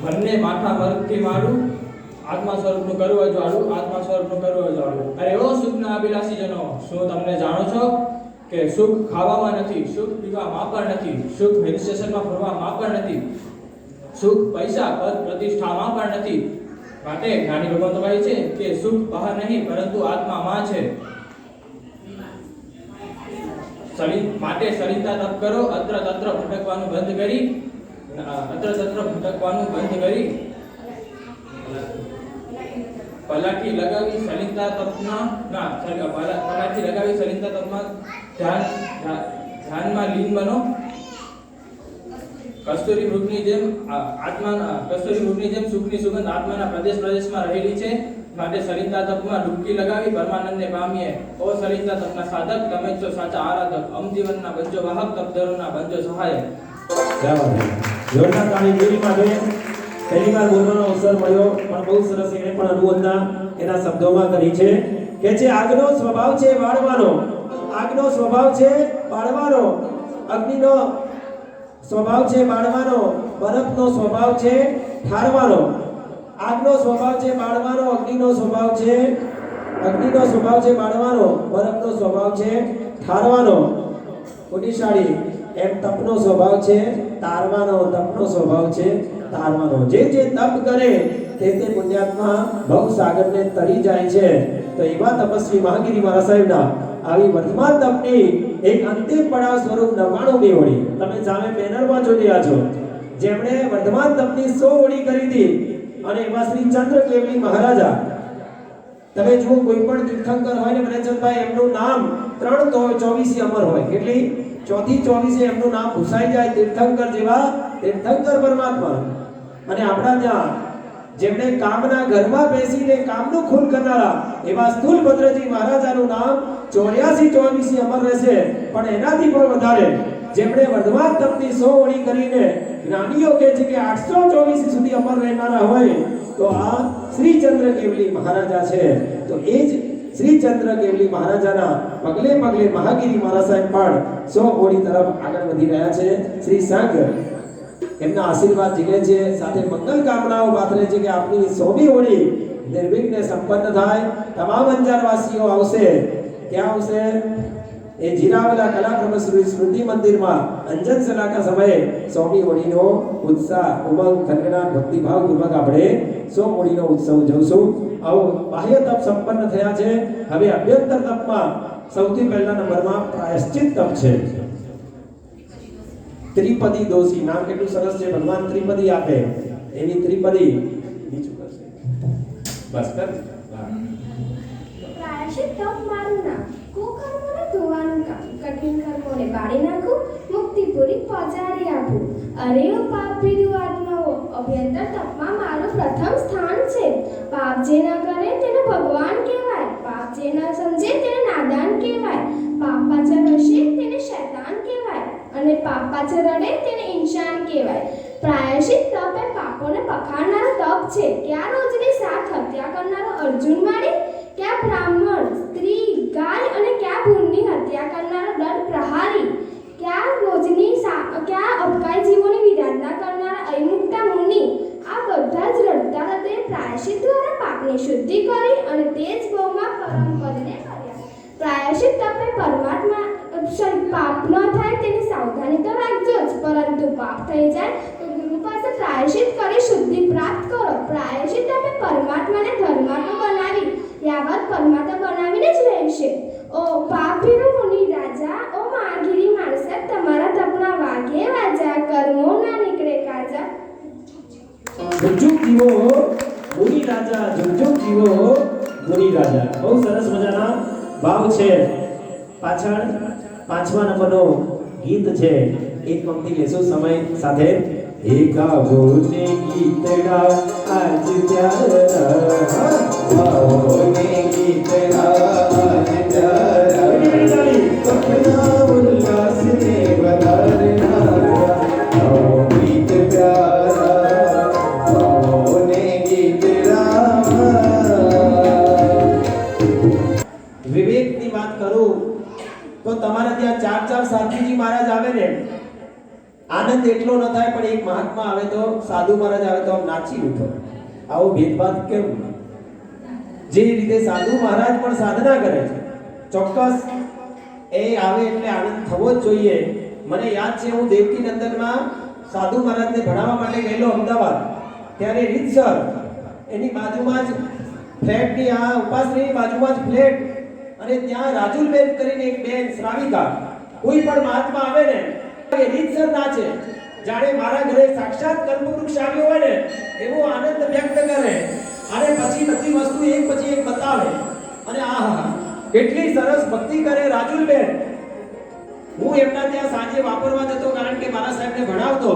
મનને માથા વર્ગથી મારું, આત્મા સ્વરૂપનું કરવું અજવાળું, આત્મા સ્વરૂપનું કરવું અજવાળું. અરે ઓ સુખના અભિલાષી જનો, શું તમને જાણો છો કે સુખ ખાવામાં નથી, સુખ પીવામાં પણ નથી, સુખ હિલ સ્ટેશનમાં ફરવામાં પણ નથી, સુખ પૈસા પદ પ્રતિષ્ઠામાં પણ નથી. માટે જ્ઞાની ભગવાન તો કહે છે કે સુખ બહાર નહીં પરંતુ આત્મામાં છે. માટે સલિલતા તપ કરો, અત્ર તત્ર ભટકવાનું બંધ કરી પલાઠી લગાવી સલિલતા તપના પલાઠી લગાવી સલિલતા તપમાં ધ્યાનમાં લીન બનો. કસ્તુરી મૃગની જેમ સુખની સુગંધ આત્માના પ્રદેશમાં રહેલી છે. માટે સલિલતા તપમાં ડૂબકી લગાવી પરમાનંદને પામીએ. ઓ સલિલતા તપના સાધક, તમે છો સાચા આરાધક. જીવનના બંજો વાહક, તપધરોના બંજો સહાયક. જોરદાર તાળી ગીરી માટે પહેલી વાર બોલવાનો અવસર મળ્યો, પણ બહુ સરસ એને પણ અનુવંદના એના શબ્દોમાં કરી છે કે જે આગનો સ્વભાવ છે બાળવાનો, આગનો સ્વભાવ છે બાળવાનો, અગ્નિનો સ્વભાવ છે બાળવાનો, બરફનો સ્વભાવ છે ઠારવાનો. આગનો સ્વભાવ છે બાળવાનો, અગ્નિનો સ્વભાવ છે બાળવાનો, બરફનો સ્વભાવ છે ઠારવાનો. પુણ્યશાળી એમ તપનો સ્વભાવ છે તારવાનો, તપનો સ્વભાવ છે તારવાનો. જે તપ કરે તે પુણ્યાત્મા ભવસાગરને તરી જાય છે. તો એવા તપસ્વી મહાગીરી મહારાજ સાહેબના આવી વર્તમાન તપની એક અંતિમ પડાવ સ્વરૂપ 99મી ઓળી તમે સામે બેનરમાં જોઈ રહ્યા છો, જેમણે વર્તમાન તપની 100 ઓળી કરી હતી. અને એવા શ્રી ચંદ્ર કેવલી મહારાજા, તમે જુઓ કોઈ પણ તીર્થંકર હોય ને મનેચંદભાઈ, એમનું નામ 3/24 અમર હોય. કેટલી? 4/24 એમનું નામ ભૂસાઈ જાય. તીર્થંકર જેવા તીર્થંકર પરમાત્મા. અને આપણા ત્યાં જેમણે કામના ઘરમાં બેસીને કામનું ખૂન કરનારા એવા સ્થૂલભદ્રજી મહારાજાનું નામ 84/24 અમર રહેશે. પણ એનાથી પણ વધારે જેમણે વર્ધમાન તપની 100 ઓળી કરીને જ્ઞાનીઓ કહે છે કે 824 સુધી અમર રહેનારા હોય તો આ શ્રી ચંદ્ર કેવલી મહારાજા છે. તો એ જ શ્રી ચંદ્ર કેવલી મહારાજાના પગલે પગલે મહાગીરી મહારાજ સાહેબ પણ 100 ઓળી તરફ આગળ વધી રહ્યા છે. શ્રી સંઘ એમના આશીર્વાદ જીલે છે, સાથે મંગલ કામનાઓ પાથરે છે કે આપની 100મી ઓળી નિર્વિઘ્ને સંપન્ન થાય. તમામ અંજારવાસીઓ આવશે. ક્યાં આવશે? એ જીરાવલા કલાક્રમ સ્મૃતિ મંદિરમાં અંજન સલાકા સમયે 100મી ઓળીનો ઉત્સાહ, ઉમંગ, થનગનાટ, ભક્તિભાવ પૂર્વક આપણે 100 ઓળીનો ઉત્સવ ઉજવશું. આવો બાહ્ય તપ સંપન્ન થયા છે. હવે અભ્યંતર તપમાં સૌથી પહેલા નંબરમાં પ્રાયશ્ચિત તપ છે. ત્રિપદી દોષી નામ કેટલું સરસ છે. ભગવાન ત્રિપદી આપે એની ત્રિપદી બીજું કરશે. બસ કર. પ્રાયશ્ચિત તપ મારું નામ, કુકર્મોને ધોવાનું કામ, કઠિન કર્મોને બાળી નાખું, મુક્તિ પૂરી પહોંચાડી આપું. અરે ઓ પાપ ભીરુ આત્માઓ, અભ્યંતર તપમાં મારું પ્રથમ સ્થાન છે. પાપ જે ન કરે તેને ભગવાન કહેવાય, પાપ જે ન સમજે તેને નાદાન કહેવાય, પાપ પાછળ હશે તેને શૈતાન કહેવાય, અને પાપ પાછળ રડે તેને ઇન્સાન કહેવાય. પ્રાયશ્ચિત તપ એ પાપોને પખાડનારો તપ છે. ક્યાં રોજની 7 હત્યા કરનારો અર્જુન માળી, ક્યાં બ્રાહ્મણ, સ્ત્રી, ગાય અને ક્યાં ભૂણની હત્યા કરનારો દંડ પ્રહારી, ક્યાં અબકાઈ જીવોની વિરાધના કરનારા અયમુક્તા મુનિ. આ બધા જ રડતા હૃદયે પ્રાયશ્ચિત દ્વારા પાપની શુદ્ધિ કરી અને તે જ ભાવમાં પરમ પદને કર્યા. પ્રાયશ્ચિત તપે પરમાત્મા પાપ ન થાય તેની સાવધાની તો રાખજો જ, પરંતુ પાપ થઈ જાય તો ગુરુ પાસે પ્રાયશ્ચિત કરી શુદ્ધિ પ્રાપ્ત કરો. પ્રાયશ્ચિત તપે પરમાત્માને ધર્માત્મા બનાવી યાવત પરમાત્મા બનાવીને જ રહેશે. ઓ પાપીનો મુનિ રાજા, ઓ મહાગીરી માણસે, તમારા તપના વાગે વાજા, કર્મો ના નીકળે કાજા. ઝુકઝુક જીવો મુનિ રાજા, ઝુકઝુક જીવો મુનિ રાજા. બહુ સરસ મજાના ભાવ છે. પાછળ 5મા નંબરનો ગીત છે. એક પંક્તિ લેશું સમય સાથે. એકાવોને ગીતડા આજ પ્યારા, ભાવોને ગીતડા આજ પ્યારા, સપના ઉલ્લાસને વધારનારા, આવો ગીત પ્યારા, ભાવોને ગીતડા. વિવેકની વાત કરું તો તમારે ત્યાં 4 સાધુજી મહારાજ આવે ને, આનંદ એટલો ન થાય, પણ એક મહાત્મા આવે તો, સાધુ મહારાજ આવે તો આમ નાચી ઉઠો. આવો ભેદભાવ કેમ? જે રીતે સાધુ મહારાજ પણ સાધના કરે છે, ચોક્કસ એ આવે એટલે આનંદ થવો જ જોઈએ. મને યાદ છે, હું દેવકી નંદનમાં સાધુ મહારાજને ભણાવવા માટે ગયેલો અમદાવાદ. ત્યારે રીતસર એની બાજુમાં જ ફ્લેટની, આ ઉપાસની બાજુમાં જ ફ્લેટ, અને ત્યાં રાજુલબેન કરીને એક બેન શ્રાવિકા, કોઈ પણ મહાત્મા આવે ને એ રીતસર નાચે, જાણે મારા ઘરે સાક્ષાત કલ્પવૃક્ષ આવ્યો હોય ને એવો આનંદ વ્યક્ત કરે. અને પછી બધી વસ્તુ એક પછી એક બતાવે અને આહા કેટલી સરસ ભક્તિ કરે રાજુલબેન. હું એમના ત્યાં સાંજે વાપરવા જતો કારણ કે મારા સાહેબને ભણાવતો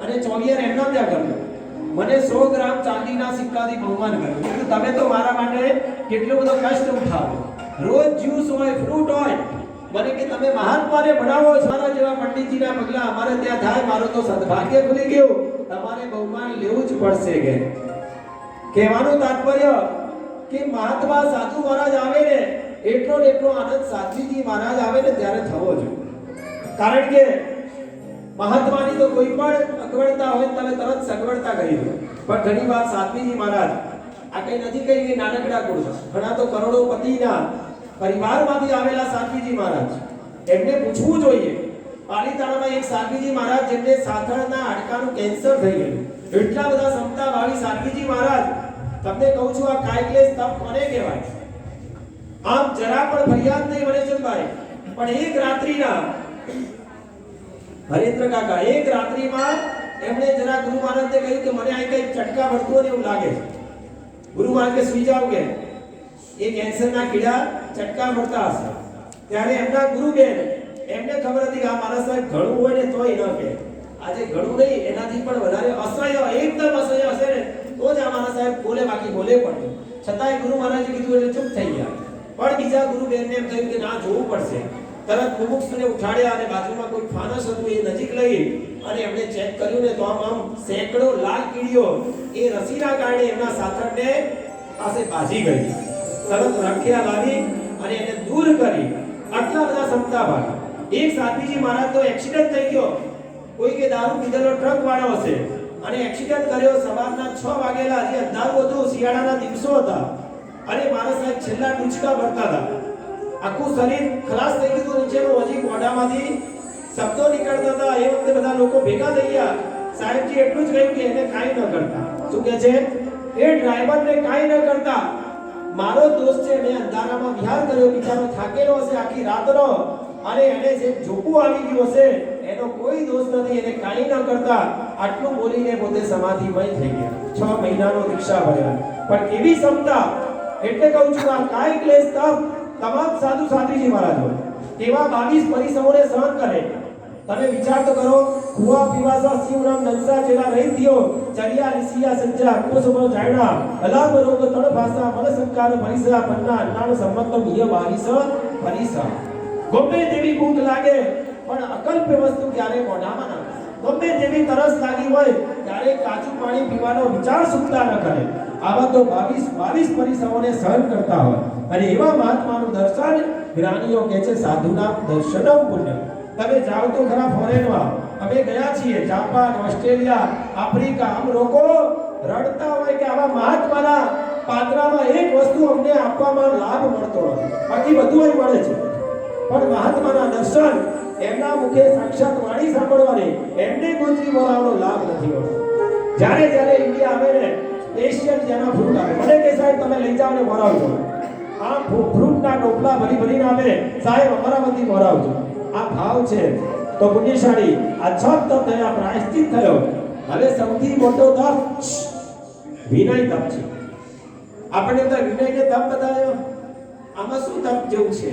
અને ચોગિયાર એમના ત્યાં કરતો. મને 100 ગ્રામ ચાંદીના સિક્કાથી બહુમાન કર્યું. કીધું તમે તો મારા માટે કેટલો બધો કષ્ટ ઉઠાવો, રોજ જ્યુસ હોય ફ્રૂટ હોય, મને કે તમે મહાત્માને ભણાવો છો. મારા જેવા પંડિતજીના પગલા અમારે ત્યાં થાય, મારું તો સદભાગ્ય ખુલી ગયું. તમારે બહુમાન લેવું જ પડશે. કે કહેવાનું તાત્પર્ય કે મહાત્મા સાધુ મહારાજ આવે ને એટલો ને એટલો આનંદ સાધ્વીજી મહારાજ આવે ને ત્યારે થવો જોઈએ. કારણ કે મહાત્માની તો કોઈ પણ અગવડતા હોય તમે તરત સગવડતા કરી દો, પણ ઘણી વાર સાધ્વીજી મહારાજ આ કઈ નથી કહી કે નાનકડા કુળ, ઘણા તો કરોડોપતિના પરિવારમાંથી આવેલા સાધ્વીજી મહારાજ, એમને પૂછવું જોઈએ. પાલીતાણામાં એક સાધ્વીજી મહારાજ જેમને સાથળના હાડકાનું કેન્સર થઈ ગયું, એટલા બધા ક્ષમતા ભાવી સાધ્વીજી મહારાજ. તમને કહું છું આ કાયકલેશ તપ કોને કહેવાય? આમ જરા પણ ફરિયાદ નહીં મને ચંબાઈ, પણ એક રાત્રિના હરેન્દ્ર કાકા એક રાત્રિમાં એમણે જરા ગુરુ મહારાજને કહ્યું કે મને આ કઈ ચટકા ભરતો ને એવું લાગે છે. ગુરુ મહારાજ કે સુઈ જાવ, કે એ કેન્સરના કીડા ચટકા ભરતા હશે. ત્યારે એમના ગુરુબેન એમને ખબર હતી કે આ મારા સાહેબ ઘણું હોય ને તોય ન કે આજે ઘણું નહીં એનાથી પણ વધારે અસહ્ય એકદમ અસહ્ય હશે ને તો જ આ મારા સાહેબ બોલે, બાકી બોલે પણ. છતાંય ગુરુ મહારાજે કીધું એટલે ચૂપ થઈ ગયા. પણ બીજા ગુરુબેનને એમ થયું કે ના જોવું પડશે. તરત મુમુક્ષુને ઉઠાડ્યા અને બાજુમાં કોઈ ફાનસ હતું એ નજીક લઈ અને એમણે ચેક કર્યું ને તો આમ સેંકડો લાલ કીડીઓ એ રસીના કારણે એમના સાથળને પાસે બાજી ગઈ. તરત રખિયા લાવી અને એને દૂર કરી. આટલા બધા ક્ષમતા ભાગ. એક સાધ્વીજી મહારાજ તો એક્સિડન્ટ થઈ ગયો, કોઈ કે દારૂ પીધેલો ટ્રક વાળો હશે અને એક્સિડન્ટ કર્યો. સવારના 6 વાગેલા, હજી અંધારું હતું, શિયાળાના દિવસો હતા અને મારા સાહેબ છેલ્લા ડૂચકા ભરતા હતા. આખું શરીર ખલાસ થઈ ગયું, નીચેનું હજી મોઢામાંથી શબ્દો નીકળતા હતા. એ વખતે બધા લોકો ભેગા થઈ ગયા. સાહેબજી એટલું જ કહ્યું કે એને કાંઈ ન કરતા. શું કહે છે? એ ડ્રાઈવરને કાંઈ ન કરતા. મારો દોસ્ત છે, મેં અંધારામાં વિહાર કર્યો, બિચારો થાકેલો હશે આખી રાતનો અને એને જે જોકું આવી ગયું હશે એનો કોઈ દોષ નથી, એને કાંઈ ન કરતા. આટલું બોલીને પોતે સમાધિમય થઈ ગયા. 6 મહિનાનો દીક્ષા ભર્યા. પણ કેવી ક્ષમતા! એટલે કહું છું આ કાય ક્લેશ તપ તમામ સાધુ સાધ્વીજી મહારાજ હોય કેવા 22 પરિશ્રમોને સહન કરે. તમે વિચાર તો કરો, કુવા પીવાસા શિવરામ નંસા જેલા રહી થયો, ચરિયા ઋષિયા સંજા કોસમો જાયણા અલામ રોગ તણ ભાષા મન સંકાર પરિસરા પન્ના અન્નાણ સંમત મિય 22 પરિસા. ગમે તેવી ભૂખ લાગે પણ અકલ્પ્ય વસ્તુ ક્યારે મોઢામાં ન નાખે. ગમે તેવી તરસ લાગી હોય ત્યારે કાચું પાણી પીવાનો વિચાર સુકતા ન કરે. આવા તો 22 પરિશ્રમોને સહન કરતા હોય અને એવા મહાત્માનું દર્શન જ્ઞાનીઓ કહે છે સાધુના દર્શનમ પુણ્ય. તમે જાઓ તો ખરા ફોરેનમાં, અમે ગયા છીએ જાપાન, ઓસ્ટ્રેલિયા, આફ્રિકા. આમ લોકો રડતા હોય કે આવા મહાત્માના પાત્રામાં એક વસ્તુ અમને આપવામાં લાભ મળતો નથી, બાકી બધું અહીં મળે છે. પણ મહાત્માના દર્શન, એમના મુખે સાક્ષાત વાણી સાંભળવાની, એમને ગુંજી બોલાવવાનો લાભ નથી મળતો. જ્યારે જ્યારે ઇન્ડિયા આવે ને એશિયન જેના ફ્રૂટ આવે, મને કે સાહેબ તમે લઈ જાઓ ને મોરાવજો. આ ફ્રૂટના ટોપલા ભરીને આવે, સાહેબ અમારામાંથી મોરાવજો. આ ભાવ છે તો પુણ્યશાળી. આ 6 તપ થયા, પ્રાયશ્ચિત થયો. હવે સૌથી મોટો તપ વિનય તપ છે. આપણે તો વિનયને તપ બતાવ્યો, આમાં શું તપ જેવું છે?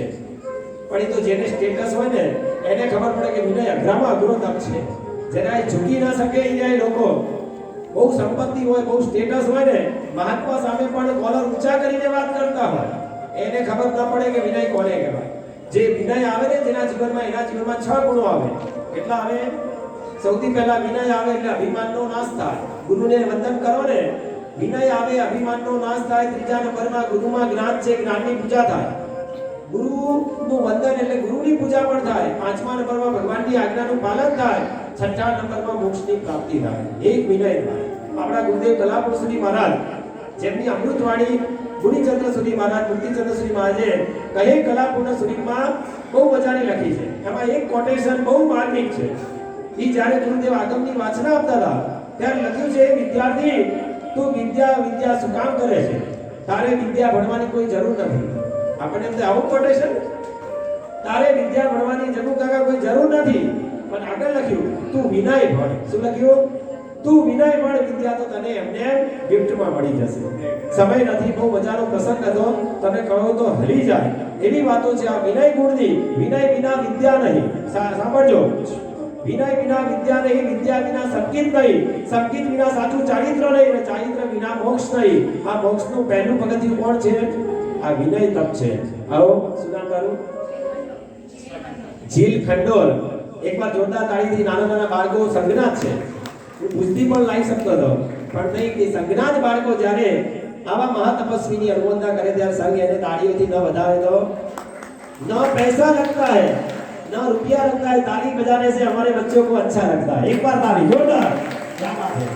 પણ એ તો જેને સ્ટેટસ હોય ને એને ખબર પડે કે વિનય અઘરામાં અઘરો તપ છે. જેના ઝૂકી ના શકે એ જાય લોકો, બહુ સંપત્તિ હોય, બહુ સ્ટેટસ હોય ને, મહાત્મા સામે પણ કોલર ઊંચા કરીને વાત કરતા હોય, એને ખબર ના પડે કે વિનય કોને કહેવાય. જે વિનય આવે ને જેના જીવનમાં, એના જીવનમાં 6 ગુણો આવે. કેટલા આવે? સૌથી પહેલા વિનય આવે એટલે અભિમાનનો નાશ થાય. ગુરુને વંદન કરો ને, વિનય આવે, અભિમાનનો નાશ થાય. ત્રીજા નંબરમાં ગુરુમાં જ્ઞાન છે, જ્ઞાનની પૂજા થાય. ગુરુનું વંદન એટલે ગુરુની પૂજા પણ થાય. 5મા નંબરમાં ભગવાનની આજ્ઞાનું પાલન થાય. 6ઠા નંબરમાં મોક્ષની પ્રાપ્તિ થાય. એક વિનય થાય. આપણા ગુરુદેવ કલાપુરુષજી મહારાજ, જેમની અમૃતવાણી ગુણીચંદ્ર સુરી મહારાજ, મૂર્તિચંદ્ર સુરી મહારાજે કહે કલાપૂર્ણ સુરીમાં બહુ મજાની લખી છે. એમાં એક કોટેશન બહુ માર્મિક છે. એ જ્યારે ગુરુદેવ આગમની વાચના આપતા હતા ત્યારે લખ્યું છે, વિદ્યાર્થી તું વિદ્યા શું કામ કરે છે? તારે વિદ્યા ભણવાની કોઈ જરૂર નથી. આપણે એમ આવું કોટેશન, તારે વિદ્યા ભણવાની જરૂર કાકા કોઈ જરૂર નથી. પણ આગળ લખ્યું તું વિનય ભણ. શું લખ્યું? તું વિનય વડ વિદ્યા તો તને એમને ગિફ્ટમાં મળી જશે. સમય નથી, બહુ મજાનો પ્રસંગ હતો, તમે કહો તો હલી જાય એવી વાતો છે આ વિનય ગુણની. વિનય વિના વિદ્યા નહીં. સાંભળજો, વિનય વિના વિદ્યા નહીં, વિદ્યા વિના સંગીત નહીં, સંગીત વિના સાચું ચારિત્ર નહીં, અને ચારિત્ર વિના મોક્ષ નહીં. આ મોક્ષનું પહેલું પગથિયું કોણ છે? આ વિનય તપ છે. આવો શું નામ તારું? જીલ ખંડોર. એકવાર જોરદાર તાળીથી નાના બાળકો સંજ્ઞાત છે. હું બુદ્ધિ પણ લાવી શકતો હતો, પણ નહીં કે સંજ્ઞાત બાળકો જ્યારે આવા મહાતપસ્વીની અનુમોદના કરે ત્યારે સંઘ એને તાળીઓથી ન વધાવે તો ન પૈસા लगता है न रुपया लगता है, ताली बजाने से हमारे बच्चों को अच्छा लगता है. एक बार ताली जोरदार. क्या बात है.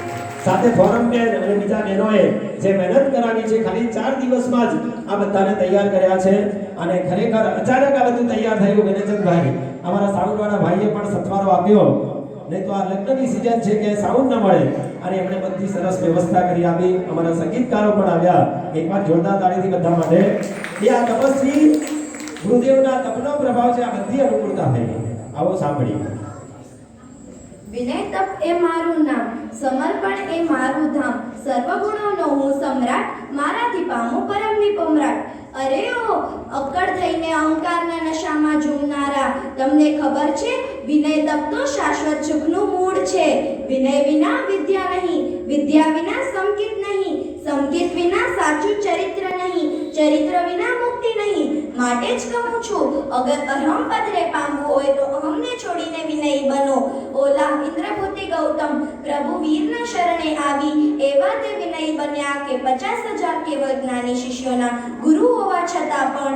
સાથે ફોરમ કે અને બીજા બહેનોએ જે મહેનત કરાવી છે, ખાલી 4 દિવસમાં જ આ બધાને તૈયાર કર્યા છે. અને ખરેખર અચાનક આ બધું તૈયાર થયું. મેનેજરભાઈ, અમારા સાઉન્ડવાળા ભાઈએ પણ સથવારો આપ્યો, નહીં તો આ લગ્નની સીઝન છે કે સાઉન્ડ ન મળે, અને એમણે બધી સરસ વ્યવસ્થા કરી આપી. અમારા સંગીતકારો પણ આવ્યા. એકવાર જોરદાર તાળીથી બધા માટે. એ આ તપસ્વી ગુરુદેવના તપનો પ્રભાવ છે. આ બધી અનુકૂળતા થઈ. આવો સાંભળીએ. વિનય તપ એ મારું નામ, સમર્પણ એ મારું ધામ, સર્વગુણોનો હું સમ્રાટ, મારાથી પામો પરમ નિપમરાટ. અરે ઓ અક્કડ થઈને અહંકારના નશામાં ઝૂમનારા, તમને ખબર છે વિનય તપ તો શાશ્વત સુખનું મૂળ છે. વિનય વિના વિદ્યા નહીં, વિદ્યા વિના સંગીત નહીં, સંગીત વિના સાચું ચરિત્ર નહીં, ચરિત્ર વિના મુક્તિ નહીં. માટે જ કહું છું, અગર અહમ પદરે પામવું હોય તો અહમને છોડીને વિનય બનો. ઓલા ઇન્દ્રભૂતિ ગૌતમ પ્રભુ વીરના શરણે આવી, એવા તે વિનય બન્યા કે 50,000 કેવળ જ્ઞાની શિષ્યોના ગુરુ હોવા છતાં પણ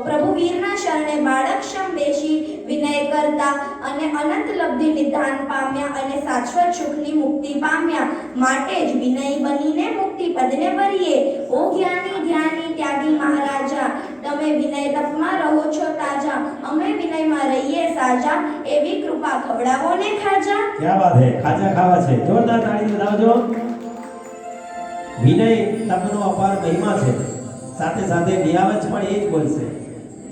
પ્રભુ વીરના શરણે બાળકક્ષમ બેસી વિનય કરતા અને અનંત લબ્ધિ નિધાન પામ્યા અને શાશ્વત સુખની મુક્તિ પામ્યા. માટે જ વિનય બનીને મુક્તિ પદને વરીએ. ઓ જ્ઞાની ધ્યાની ત્યાગી મહારાજા, તમે વિનય તપમાં રહો છો તાજા, અમે વિનયમાં રહીએ સાજા, એવી કૃપા ખવડાવો ને ખાજા. ક્યા બાત હે. ખાજા ખાવા છે. જોરદાર તાળી બજાવજો. વિનય તપનો અપાર મહિમા છે. સાથે સાથે નિયામત પણ એ જ બોલશે.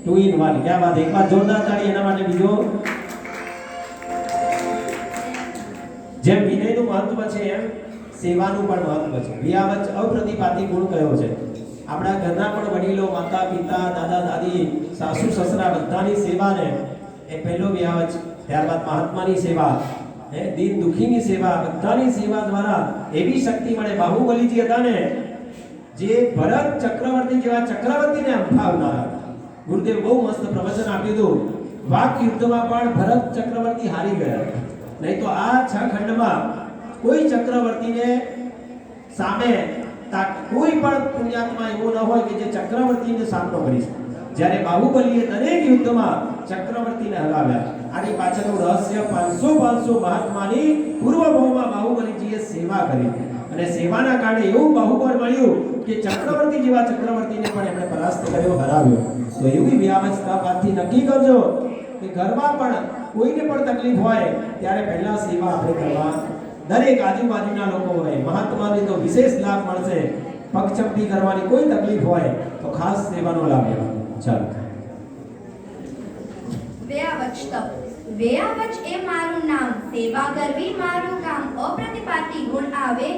2 in 1. ક્યા બાત. એકવાર જોરદાર તાળી એના માટે. બીજો, જેમ વિનયનું મહત્વ છે એમ સેવાનું પણ મહત્વ છે. વિયાવચ અપ્રતિપાતી ગુણ કયો છે. આપણા ઘરના પણ વડીલો, માતા પિતા, દાદા દાદી, સાસુ સસરા બધાની સેવાને એ પહેલો વિયાવચ. ત્યારબાદ મહાત્માની સેવા, દીન દુખીની સેવા, બધાની સેવા દ્વારા એવી શક્તિ મળે. બાહુબલીજી હતા ને, જે ભરત ચક્રવર્તી જેવા ચક્રવર્તીને અંફાવનારા હતા. ગુરુદેવ બહુ મસ્ત પ્રવચન આપ્યું હતું. વાક યુદ્ધમાં પણ ભરત ચક્રવર્તી હારી ગયા, નહીં તો આ 6 ખંડમાં કોઈ ચક્રવર્તીને સામે કોઈ પણ પુણ્યાત્મા એવો ન હોય કે જે ચક્રવર્તીને સામનો કરી શકે. જ્યારે બાહુબલીએ દરેક યુદ્ધમાં ચક્રવર્તીને હરાવ્યા. આની પાછળનું રહસ્ય 500 મહાત્માની પૂર્વભાવમાં બાહુબલીજીએ સેવા કરી, અને સેવાના કારણે એવું બાહુબળ મળ્યું કે ચક્રવર્તી જેવા ચક્રવર્તીને પણ એમણે પરાસ્ત કર્યો, હરાવ્યો. તો એવી વ્યાવસ્થા પાછી નક્કી કરજો કે ઘરમાં પણ કોઈને પણ તકલીફ હોય ત્યારે પહેલા સેવા આપણે કરવા. દરેક આજુબાજુના લોકો હોય, મહાત્માની તો વિશેષ લાભ મળશે. પગચંપી કરવાની કોઈ તકલીફ હોય તો ખાસ સેવાનો લાભ લેવાનો. ચાલો. વેયાવચ તપ. વેયાવચ એ મારું નામ, સેવા કરવી મારું કામ, અપ્રતિપાતી ગુણ આવે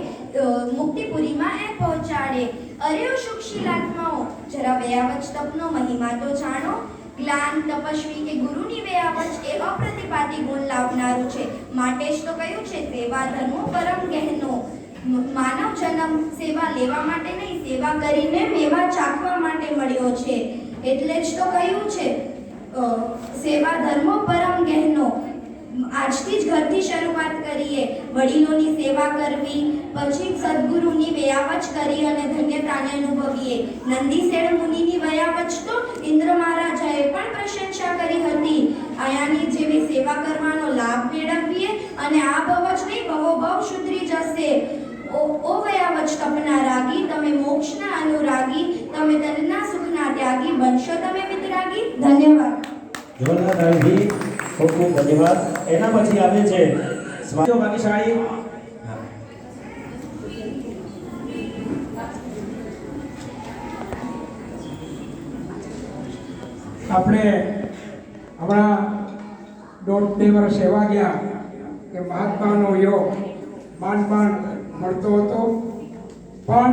મુક્તિપુરીમાં એ પહોંચાડે. અરે ઓ સુખશીલાત્માઓ, જરા વેયાવચ તપનો મહિમા તો જાણો. જ્ઞાન તપસ્વી કે ગુરુની વેયાવચ એ અપ્રતિપાતી ગુણ લાવનારું છે. માટે જ તો કહ્યું છે સેવા ધર્મો પરમ ગહેનો. માનવ જન્મ સેવા લેવા માટે નહીં, સેવા કરીને મેવા ચાખવા માટે મળ્યો છે. એટલે જ તો કહ્યું છે સેવા ધર્મો પરમ ગહેનો. આજથી જ ઘરથી શરૂઆત કરીએ. વડીલોની સેવા કરવી, પછી સદગુરુની વેયાવચ કરી અને ધન્યતાને અનુભવીએ. નંદીસેન મુનિની વેયાવચ તો ઇન્દ્ર મહારાજાએ પણ પ્રશંસા કરી હતી. આયાની જેવી સેવા કરવાનો લાભ મેળવીએ અને આ ભવ જ નહીં, ભવો ભવ સુધરી જશે. ઓ વેયાવચ તપના રાગી, તમે મોક્ષના અનુરાગી, તમે તનના સુખના ત્યાગી, બનશો તમે વિતરાગી. ધન્યવાદ. જોરદાર તાળીથી ખૂબ ખૂબ ધન્યવાદ. એના પછી આવે છે સ્વાજો ભાગ્યશાળી. આપણે હમણાં 1.5 વર્ષ એવા ગયા કે મહાત્માનો યોગ માન મળતો હતો. પણ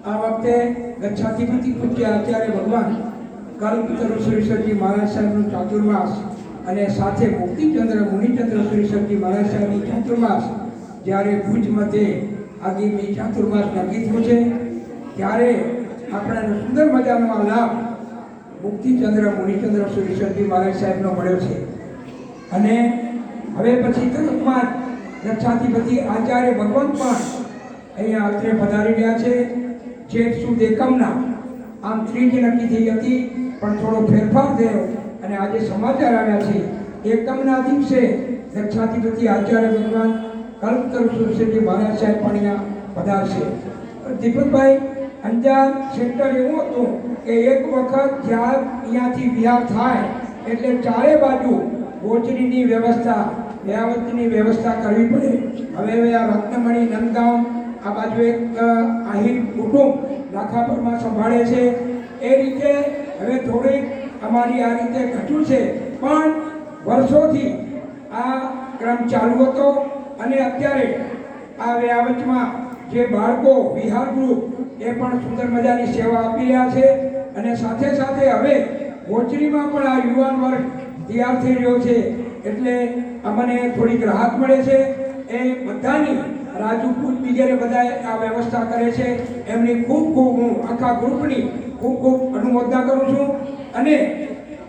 આ વખતે ગચ્છાધિપતિ પૂજ્ય આચાર્ય ભગવાન કલ્પતરુ શ્રીસરજી મહારાજ સાહેબનું ચાતુર્માસ અને સાથે મુક્તિચંદ્ર મુનિચંદ્ર શ્રીસરજી મહારાજ સાહેબની ચાતુર્માસ જ્યારે ભુજ મધ્યે આગામી ચાતુર્માસ નક્કી થયું છે ત્યારે આપણે સુંદર મજાનો આ લાભ મુક્તિચંદ્ર મુનિચંદ્ર શ્રીસરજી મહારાજ સાહેબનો મળ્યો છે. અને હવે પછી તરતમાં ગચ્છાધિપતિ આચાર્ય ભગવાન પણ અહીંયા અત્રે પધારી રહ્યા છે. જેઠ સુદ એકમના આમ ત્રીજ નક્કી થઈ હતી પણ થોડો ફેરફાર થયો અને આજે સમાચાર આવ્યા છે એકમના દિવસે ગચ્છાધિપતિ આચાર્ય ભગવાન કલ્પતરુ શ્રીસરજી મહારાજ સાહેબ પણ અહીંયા પધારશે. દીપકભાઈ, અંજાર સેન્ટર એવું હતું કે એક વખત જ્યાં અહીંયાથી વિહાર થાય એટલે ચારે બાજુ ગોચરીની વ્યવસ્થા વ્યવસ્થની વ્યવસ્થા કરવી પડે. હવે આ રત્નમણી નંદગામ આ બાજુ એક આહિર કુટુંબ લાખાપરમાં સંભાળે છે. એ રીતે હવે થોડીક અમારી આ રીતે ઘટ્યું છે પણ વર્ષોથી આ ક્રમ ચાલુ હતો. અને અત્યારે આ વ્યાવચમાં જે બાળકો વિહાર ગ્રુપ એ પણ સુંદર મજાની સેવા આપી રહ્યા છે. અને સાથે સાથે હવે ગોચરીમાં પણ આ યુવાન વર્ગ તૈયાર થઈ રહ્યો છે એટલે અમને થોડીક રાહત મળે છે. એ બધાની રાજુપુર વગેરે બધા આ વ્યવસ્થા કરે છે એમની ખૂબ હું આખા ગ્રુપની ખૂબ અનુમોદના કરું છું. અને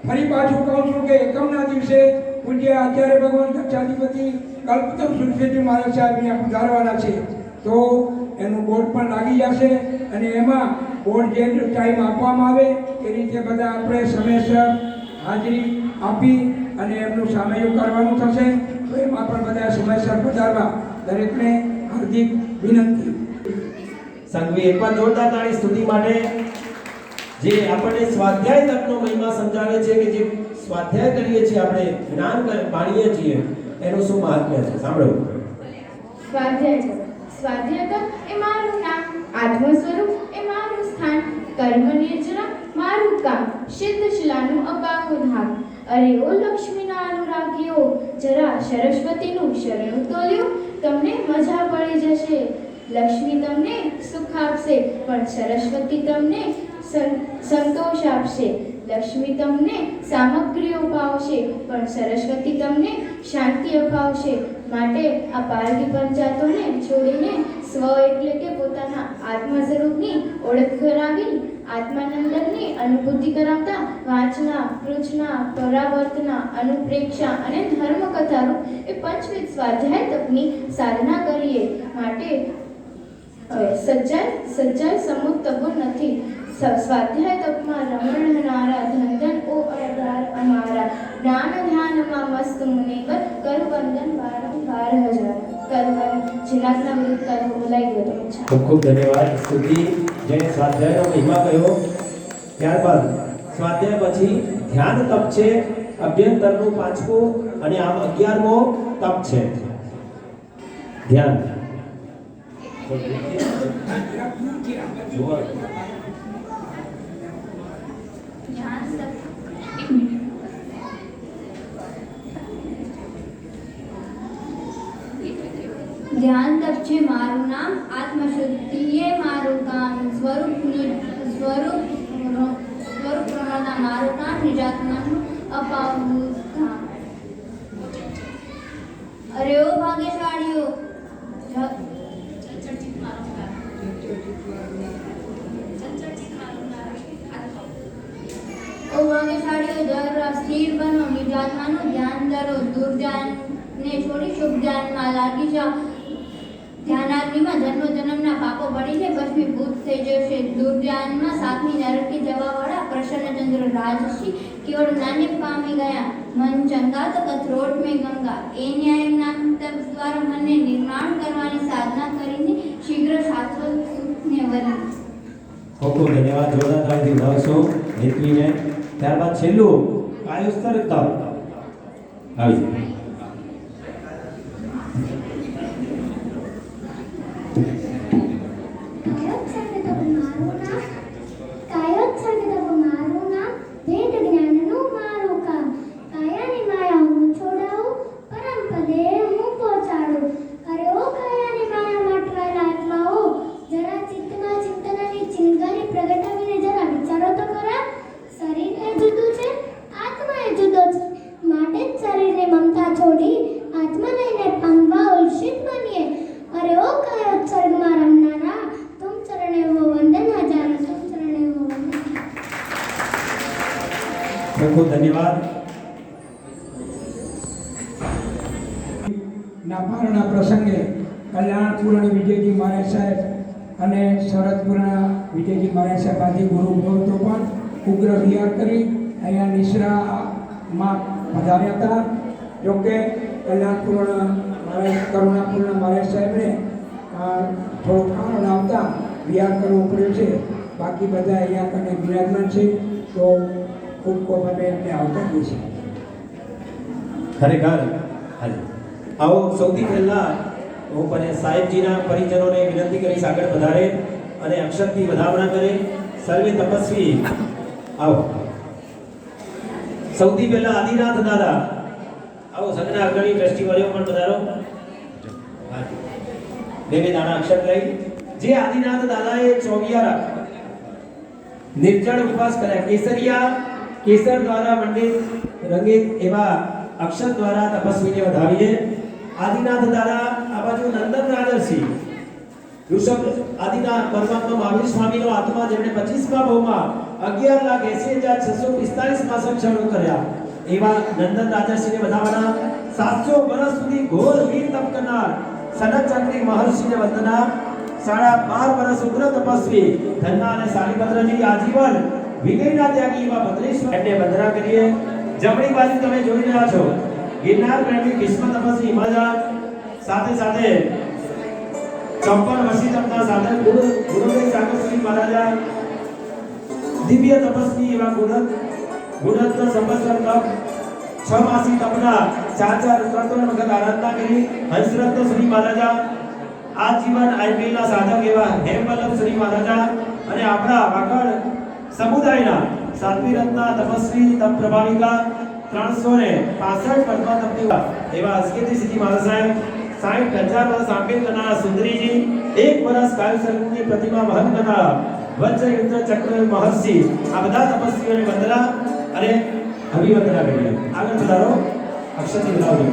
ફરી પાછું કહું છું કે એકમના દિવસે પૂજ્ય આચાર્ય ભગવાન ગચ્છાધિપતિ કલ્પતરુ શ્રીસરજી મહારાજ સાહેબ અહીંયા પધારવાના છે તો એનું બોર્ડ પણ લાગી જશે અને એમાં બોર્ડ જે ટાઈમ આપવામાં આવે એ રીતે બધા આપણે સમયસર હાજરી આપી અને એમનું સામયું કરવાનું થશે. તો એમાં પણ બધા સમયસર પધારવા દરેકને હાર્દિક વિનંતી. સંઘવી એકવાર જોરદાર તાળી સ્તુતિ માટે. જે આપણને સ્વાધ્યાય તકનો મહિમા સમજાવે છે કે જે સ્વાધ્યાય કરીએ છીએ આપણે જ્ઞાન પાણીએ છીએ એનું શું મહાત્મ્ય છે સાંભળો. સ્વાધ્યાય તક એ મારું નામ, આત્મ સ્વરૂપ એ મારું સ્થાન, કર્મ નિર્જરા મારું કામ, સિદ્ધ શિલાનું અપાકો ધામ. અરે ઓ લક્ષ્મીના અનુરાગીઓ, જરા સરસ્વતીનું શરણું તો લ્યો, તમને મજા પડી જશે. લક્ષ્મી તમને સુખ આપશે પણ સરસ્વતી તમને સંતોષ આપશે. લક્ષ્મી તમને સામગ્રી અપાવશે પણ સરસ્વતી તમને શાંતિ અપાવશે. માટે આ પારકી પંચાયતોને છોડીને સ્વ એટલે કે પોતાના આત્મ સ્વરૂપની ઓળખ કરાવી આત્માનંદનની અનુભૂતિ કરાવતા વાંચના, પૃચ્છના, પરાવર્તના, અનુપ્રેક્ષા અને ધર્મકથારૂપ એ પંચવિધ સ્વાધ્યાય તપની સાધના કરીએ. માટે સજ્જાય સમૂહ તપો નથી. સ્વાધ્યાય તપમાં રમણનારા ધન ઓ અઢાર અમારા, જ્ઞાન ધ્યાનમાં મસ્ત મુનિવર કર વંદન 12,000 કરવન જીનાતના વિરુદ્ધ કરવું બોલાઈ ગયો. ખૂબ ખૂબ ધન્યવાદ. સ્તુતિ જેને સ્વાધ્યાયનો મહિમા કહ્યો. ત્યારબાદ સ્વાધ્યાય પછી ધ્યાન તપ છે, અભ્યંતરનું 5મું અને આમ 11મો તપ છે ધ્યાન. ધ્યાન તપ છે મારું નામ, આત્મશુદ્ધિ એ મારું કામ, સ્વરૂપ પ્રમાણતા મારું કામ, નિજાત્માનું અપાવવું કામ. અરે ઓ ભાગ્યશાળીઓ, જરા સ્થિર બનો, નિજાત્માનું ધ્યાન ધરો, દુર્ધ્યાનને છોડી શુભ ધ્યાનમાં લાગી જાઓ. ધ્યાનાગ્નિમાં જન્મના પાપો બળીને ભસ્મીભૂત થઈ જશે. દુર્ધ્યાનમાં સાતમી નરકથી જવાવાળા પ્રસન્નચંદ્ર રાજર્ષિ કેવળ નાને પામી ગયા. મન ચંગા તો કથરોટ મેં ગંગા. એ ન્યાય નામ તપ દ્વારા મનને નિર્માણ કરવાની સાધના કરીને શીઘ્ર શાશ્વત સુખને વરી. ખૂબ ખૂબ ધન્યવાદ. જોરદાર તાળીથી વધાવશો હેતવીને. ત્યારબાદ છેલ્લું કાયોસ્તર તપ આવી. અરે ઓ કાયાની ખૂબ ખૂબ ધન્યવાદ. ના પારણા પ્રસંગે કલ્યાણપુરના વિજયજી મહારાજ સાહેબ અને શરદપુરના વિજયજી મહારાજ સાહેબ આદિ ગુરુ ભક્તો પણ ઉગ્ર વિહાર કરી અહીંયા નિશ્રામાં પધાર્યા હતા. જોકે કલ્યાણપુરના મહારાજ કરુણાપુરના મહારાજ સાહેબને થોડું કારણ આવતા વિહાર કરવો પડ્યો છે. બાકી બધા અહીંયા કને બિરાજમાન છે, તો ખૂબ ખૂબ અમે એમને આવકારીએ છીએ. ખરેખર આવો સૌથી પહેલા હું પણ સાહેબજીના પરિજનોને વિનંતી કરીશ આગળ વધારે અને અક્ષરથી વધામણા કરે. સર્વે તપસ્વી આવો. સૌથી પહેલા આદિનાથ દાદા આવો. સંઘના અગ્રણી ટ્રસ્ટીવરીઓ પણ વધારો. બે દાણા અક્ષર લઈ જે આદિનાથ દાદાએ 24 નિર્જળ ઉપવાસ કર્યા. કેસર દ્વારા મંડિત રંગીત એવા અક્ષર દ્વારા તપસ્વીને વધાવીએ. આદિનાથ દાદા આ બાજુ નંદન રાજર્ષિ ઋષભ આદિનાથ પરમાત્મા મહાવીર સ્વામીનો આત્મા જેમણે 25મા ભાવમાં 11,80,645 માસક ક્ષણો કર્યા એવા નંદન રાજર્ષિને વધાવવાના. 700 વર્ષ સુધી ઘોર વીર તપ કરનાર સનત ચક્રી મહર્ષિને વંદના. 12.5 વર્ષ ઉગ્ર તપસ્વી ધન્ના અને શાલિભદ્રજી આજીવન વિનયના ત્યાગી એવા ભદ્રેશ્વર એમને વંદના કરીએ. જમણી બાજુ તમે જોઈ રહ્યા છો ગિરનાર પ્રેમી ભીષ્મ તપસ્વી હિમાલય સાથે સાથે 54 વર્ષી તપના સાધક ગુરુદેવ સાગરશ્રી મહારાજા દિવ્ય તપસ્વી એવા ગુણરત્ન સંવત્સર તપ 6 માસી તપના 4 વખત આરાધના કરી હંસરત્ન શ્રી મહારાજા આજીવન આઈપીએલ ના સાધક એવા હેમવલ્લભ શ્રી મહારાજા અને આપણા વાકડ સમુદાયના સાત્વી રત્ના તપસ્વી તપ પ્રભાવિકા 365 પદ્મા તપની એવા અસ્કેતી સિદ્ધિ મહારાજ સાહેબ 60,000 વર્ષ આંબેડ કરનારા સુંદરીજી 1 વર્ષ કાવ્ય સંગની પ્રતિમા વહન કરનારા વજ્ર યુદ્ધ ચક્ર મહર્ષિ આ બધા તપસ્વીઓને વંદના અને અભિવંદના કરીએ. આગળ વધારો અક્ષરથી બોલાવજો.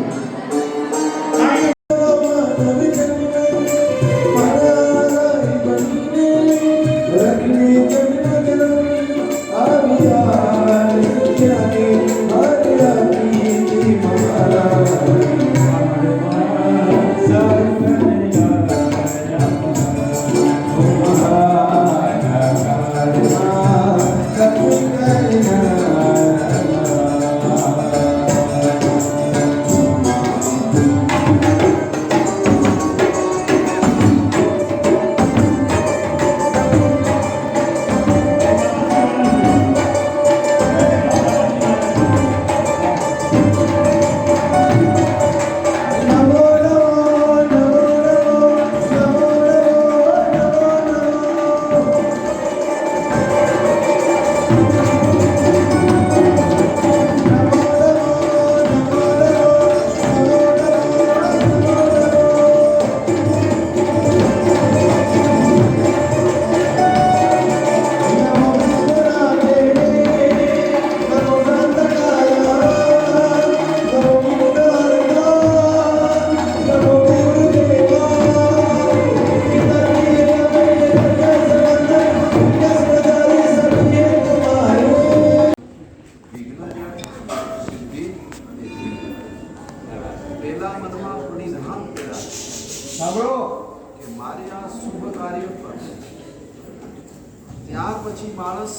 ત્યાર પછી માણસ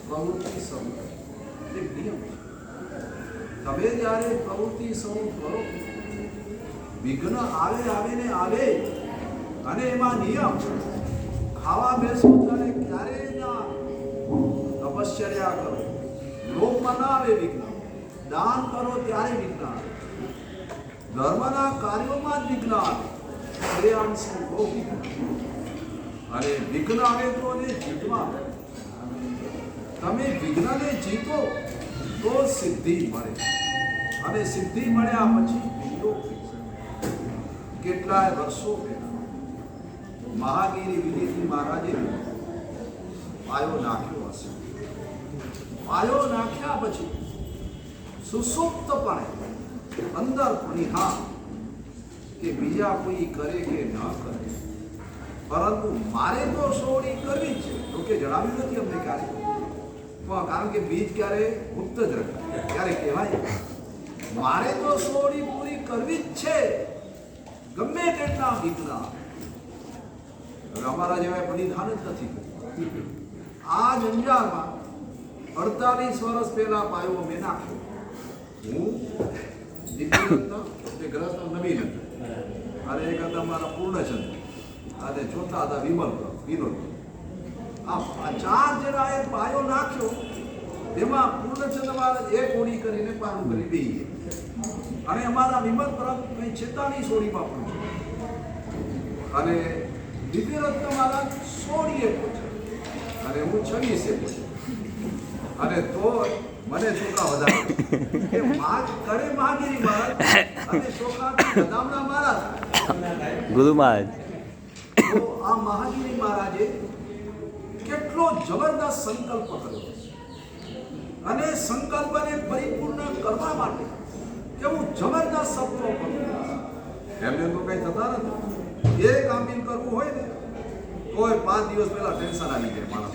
પ્રવૃત્તિ શરૂ એક નિયમ. તમે જ્યારે પ્રવૃત્તિ શરૂ કરો વિઘ્ન આવે ને આવે અને એમાં નિયમ ખાવા બેસો ત્યારે ક્યારેય ના તપશ્ચર્યા કરો, લોકમાં ના આવે વિઘ્ન, દાન કરો ત્યારે વિઘ્ન આવે, ધર્મના કાર્યોમાં જ વિઘ્ન આવે, શ્રેયાંશનું બહુ વિઘ્ન અને વિઘ્ન આવે તો એને જીતવા. તમે વિઘ્નને જીતો તો સિદ્ધિ મળે અને સિદ્ધિ મળ્યા પછી વિયોગ થઈ શકે. કેટલાય વર્ષો પહેલા મહાગીરી વિજયજી મહારાજે પાયો નાખ્યો હશે. પાયો નાખ્યા પછી સુસુપ્તપણે અંદર નિહાળ કે બીજા કોઈ કરે કે ન કરે, પરંતુ મારે તો સોળી કરવી છે. તો કે જણાવ્યું નથી અમને ક્યારે, કારણ કે બીજ ક્યારે મુક્ત જ રહે ક્યારે કહેવાય મારે તો સોડી પૂરી કરવી જ છે ગમે તેટલા વિઘ્ન હવે અમારા જેવા પરિધાન જ નથી કર્યું આ જંજાળમાં 48 વર્ષ પહેલા પાયો મેં નાખ્યો હું દીકરીનો તે ગ્રહસ્થ નવીન હતો અને એક હતા મારા પૂર્ણચંદ્ર અને ચોથા હતા વિમલ વિનોદ આ ચાર જણાએ પાયો નાખ્યો એમાં પૂર્ણચંદ્ર મહારાજ એક ઓળી કરીને પારું કરી દઈએ અને અમારા વિમલ પરમ કંઈ 46 ઓળીમાં પહોંચ્યો અને દિવ્યરત્ન મહારાજ 16 પહોંચ્યા અને હું 26 પહોંચ્યો અને તો મને ચોખા વધારે કે માગ કરે માગીરી મહારાજ અને ચોખા બદામના મહારાજ ગુરુ મહારાજ તો આ મહાગીરી મહારાજે કેટલો જબરદસ્ત સંકલ્પ કર્યો અને સંકલ્પને પરિપૂર્ણ કરવા માટે કેવું જબરદસ્ત સપનો કર્યો એમને તો કઈ થતા નથી એક આંબીલ કરવું હોય ને તોય 5 દિવસ પહેલા ટેન્શન આવી જાય માણસ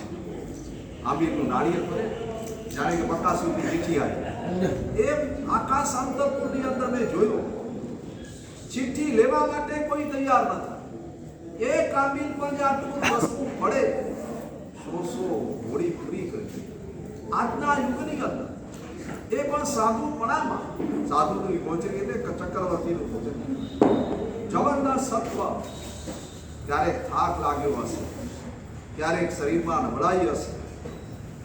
આંબીલનું નાળિયેર કરે જાણે કે બકાસુરની ચિઠ્ઠી આવી એ આખા સાંતરપુરની અંદર મેં જોયું ચિઠ્ઠી લેવા માટે કોઈ તૈયાર નથી એક આંબીલ પર જે આટલું વસ્તુ પડે 100 હોળી પૂરી કરી આજના યુગની અંદર એ પણ સાધુપણામાં સાધુનું ગોચર એટલે ચક્રવર્તીનું ગોચર જબરદસ્ત સત્વ ક્યારેક થાક લાગ્યો હશે ક્યારેક શરીરમાં નબળાઈ હશે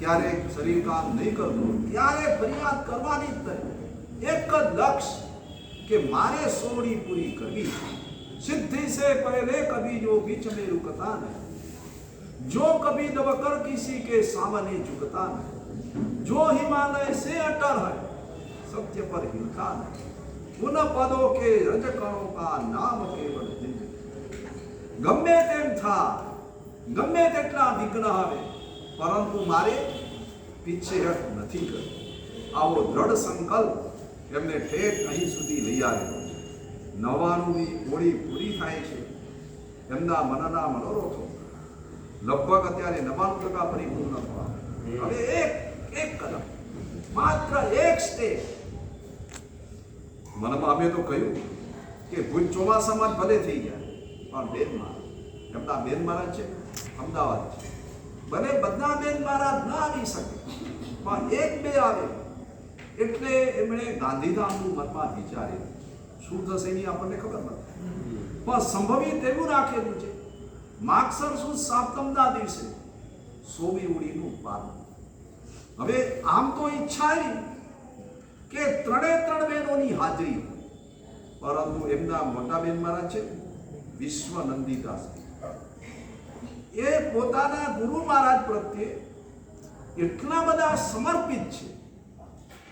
ક્યારેક શરીર કામ નહીં કરતું ત્યારે ફરિયાદ કરવાની જ નહીં એક જ લક્ષ્ય કે મારે સોળી પૂરી કરવી सिद्धि से पहले कभी जो बीच में रुकता नहीं जो कभी दबकर किसी के सामने झुकता नहीं जो हिमालय से अटल है सत्य पर हिलता नहीं उन पदों के रजकणों का नाम केवल जिंदगी गम्मे तेम था गम्मे तेटला विघ्न આવે પરંતુ મારે પીછેહટ નથી કરી આવો દ્રઢ સંકલ્પ એમને ઠેઠ અહીં સુધી લઈ આવ્યો 99મી હોળી પૂરી થાય છે એમના મનના મનોરથો લગભગ અત્યારે 99% પરિપૂર્ણ થવા હવે એક કદમ માત્ર એક સ્ટેપ મનમાં અમે તો કહ્યું કે ભૂજ ચોમાસામાં ભલે થઈ જાય પણ બેન મહારાજ એમના બેન મહારાજ છે અમદાવાદ છે ભલે બધા બેન મહારાજ ના આવી શકે પણ એક બે આવે એટલે એમણે ગાંધીધામનું મનમાં વિચાર્યું શું થશે એની આપણને ખબર નથી પણ સંભવિત એવું રાખેલું છે માગસર સુદ સાતમના દિવસે 100મી ઉડીનું પારણ હવે આમ તો ઈચ્છા એવી કે 3 બહેનોની હાજરી પરંતુ એમના મોટા બેન મહારાજ છે વિશ્વનંદિદાસ એ પોતાના ગુરુ મહારાજ પ્રત્યે એટલા બધા સમર્પિત છે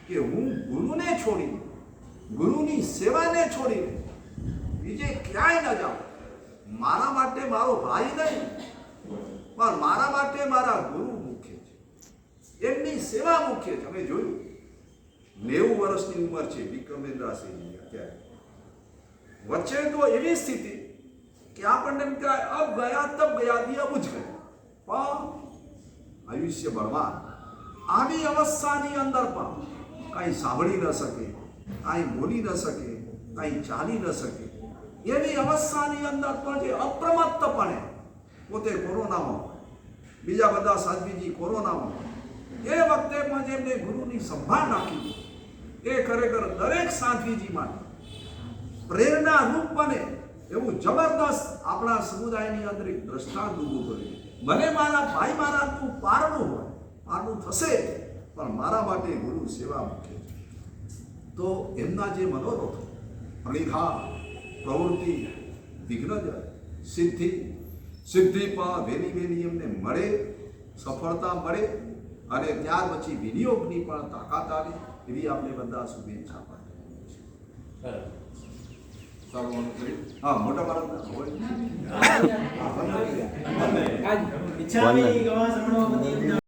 કે હું ગુરુને છોડી ગુરુની સેવાને છોડીને બીજે ક્યાંય ન જાઉં મારા માટે મારો ભાઈ નહીં પણ મારા માટે મારા ગુરુ મુખ્ય છે એમની સેવા મુખ્ય છે અમે જોયું 90 વર્ષની ઉંમર છે વિક્રમેન્દ્રસિંહની અત્યારે વચ્ચે તો એવી સ્થિતિ કે આપણને એમ કહેવાય અબ ગયા તબ ગયા દિયા બુझ ગયા પણ આયુષ્ય બળવાન આવી અવસ્થાની અંદર પણ કાંઈ સાંભળી ન શકે કાંઈ બોલી ન શકે કાંઈ ચાલી ન શકે એવી અવસ્થાની અંદર પણ જે અપ્રમત્તપણે પોતે કોરોનામાં બીજા બધા સાધ્વીજી કોરોનામાં એ વખતે પણ જેમને ગુરુની સંભાળ રાખી એ ખરેખર દરેક સાધ્વીજી માટે પ્રેરણા રૂપ બને એવું જબરદસ્ત આપણા સમુદાયની અંદર એક દ્રષ્ટાંત ઊભું કર્યું ભલે મારા ભાઈ મહારાજનું પારણું હોય પારણું થશે પણ મારા માટે ગુરુ સેવા મુખ્ય છે તો એમના જે મનોરથો અણિધા પ્રવૃત્તિ વિઘ્ન સિદ્ધિ પણ વેલી એમને મળે સફળતા મળે અને ત્યાર પછી વિનિયોગની પણ તાકાત આવે એવી આપણે બધા શુભેચ્છા પાઠવીએ હા મોટા ભારતના હોય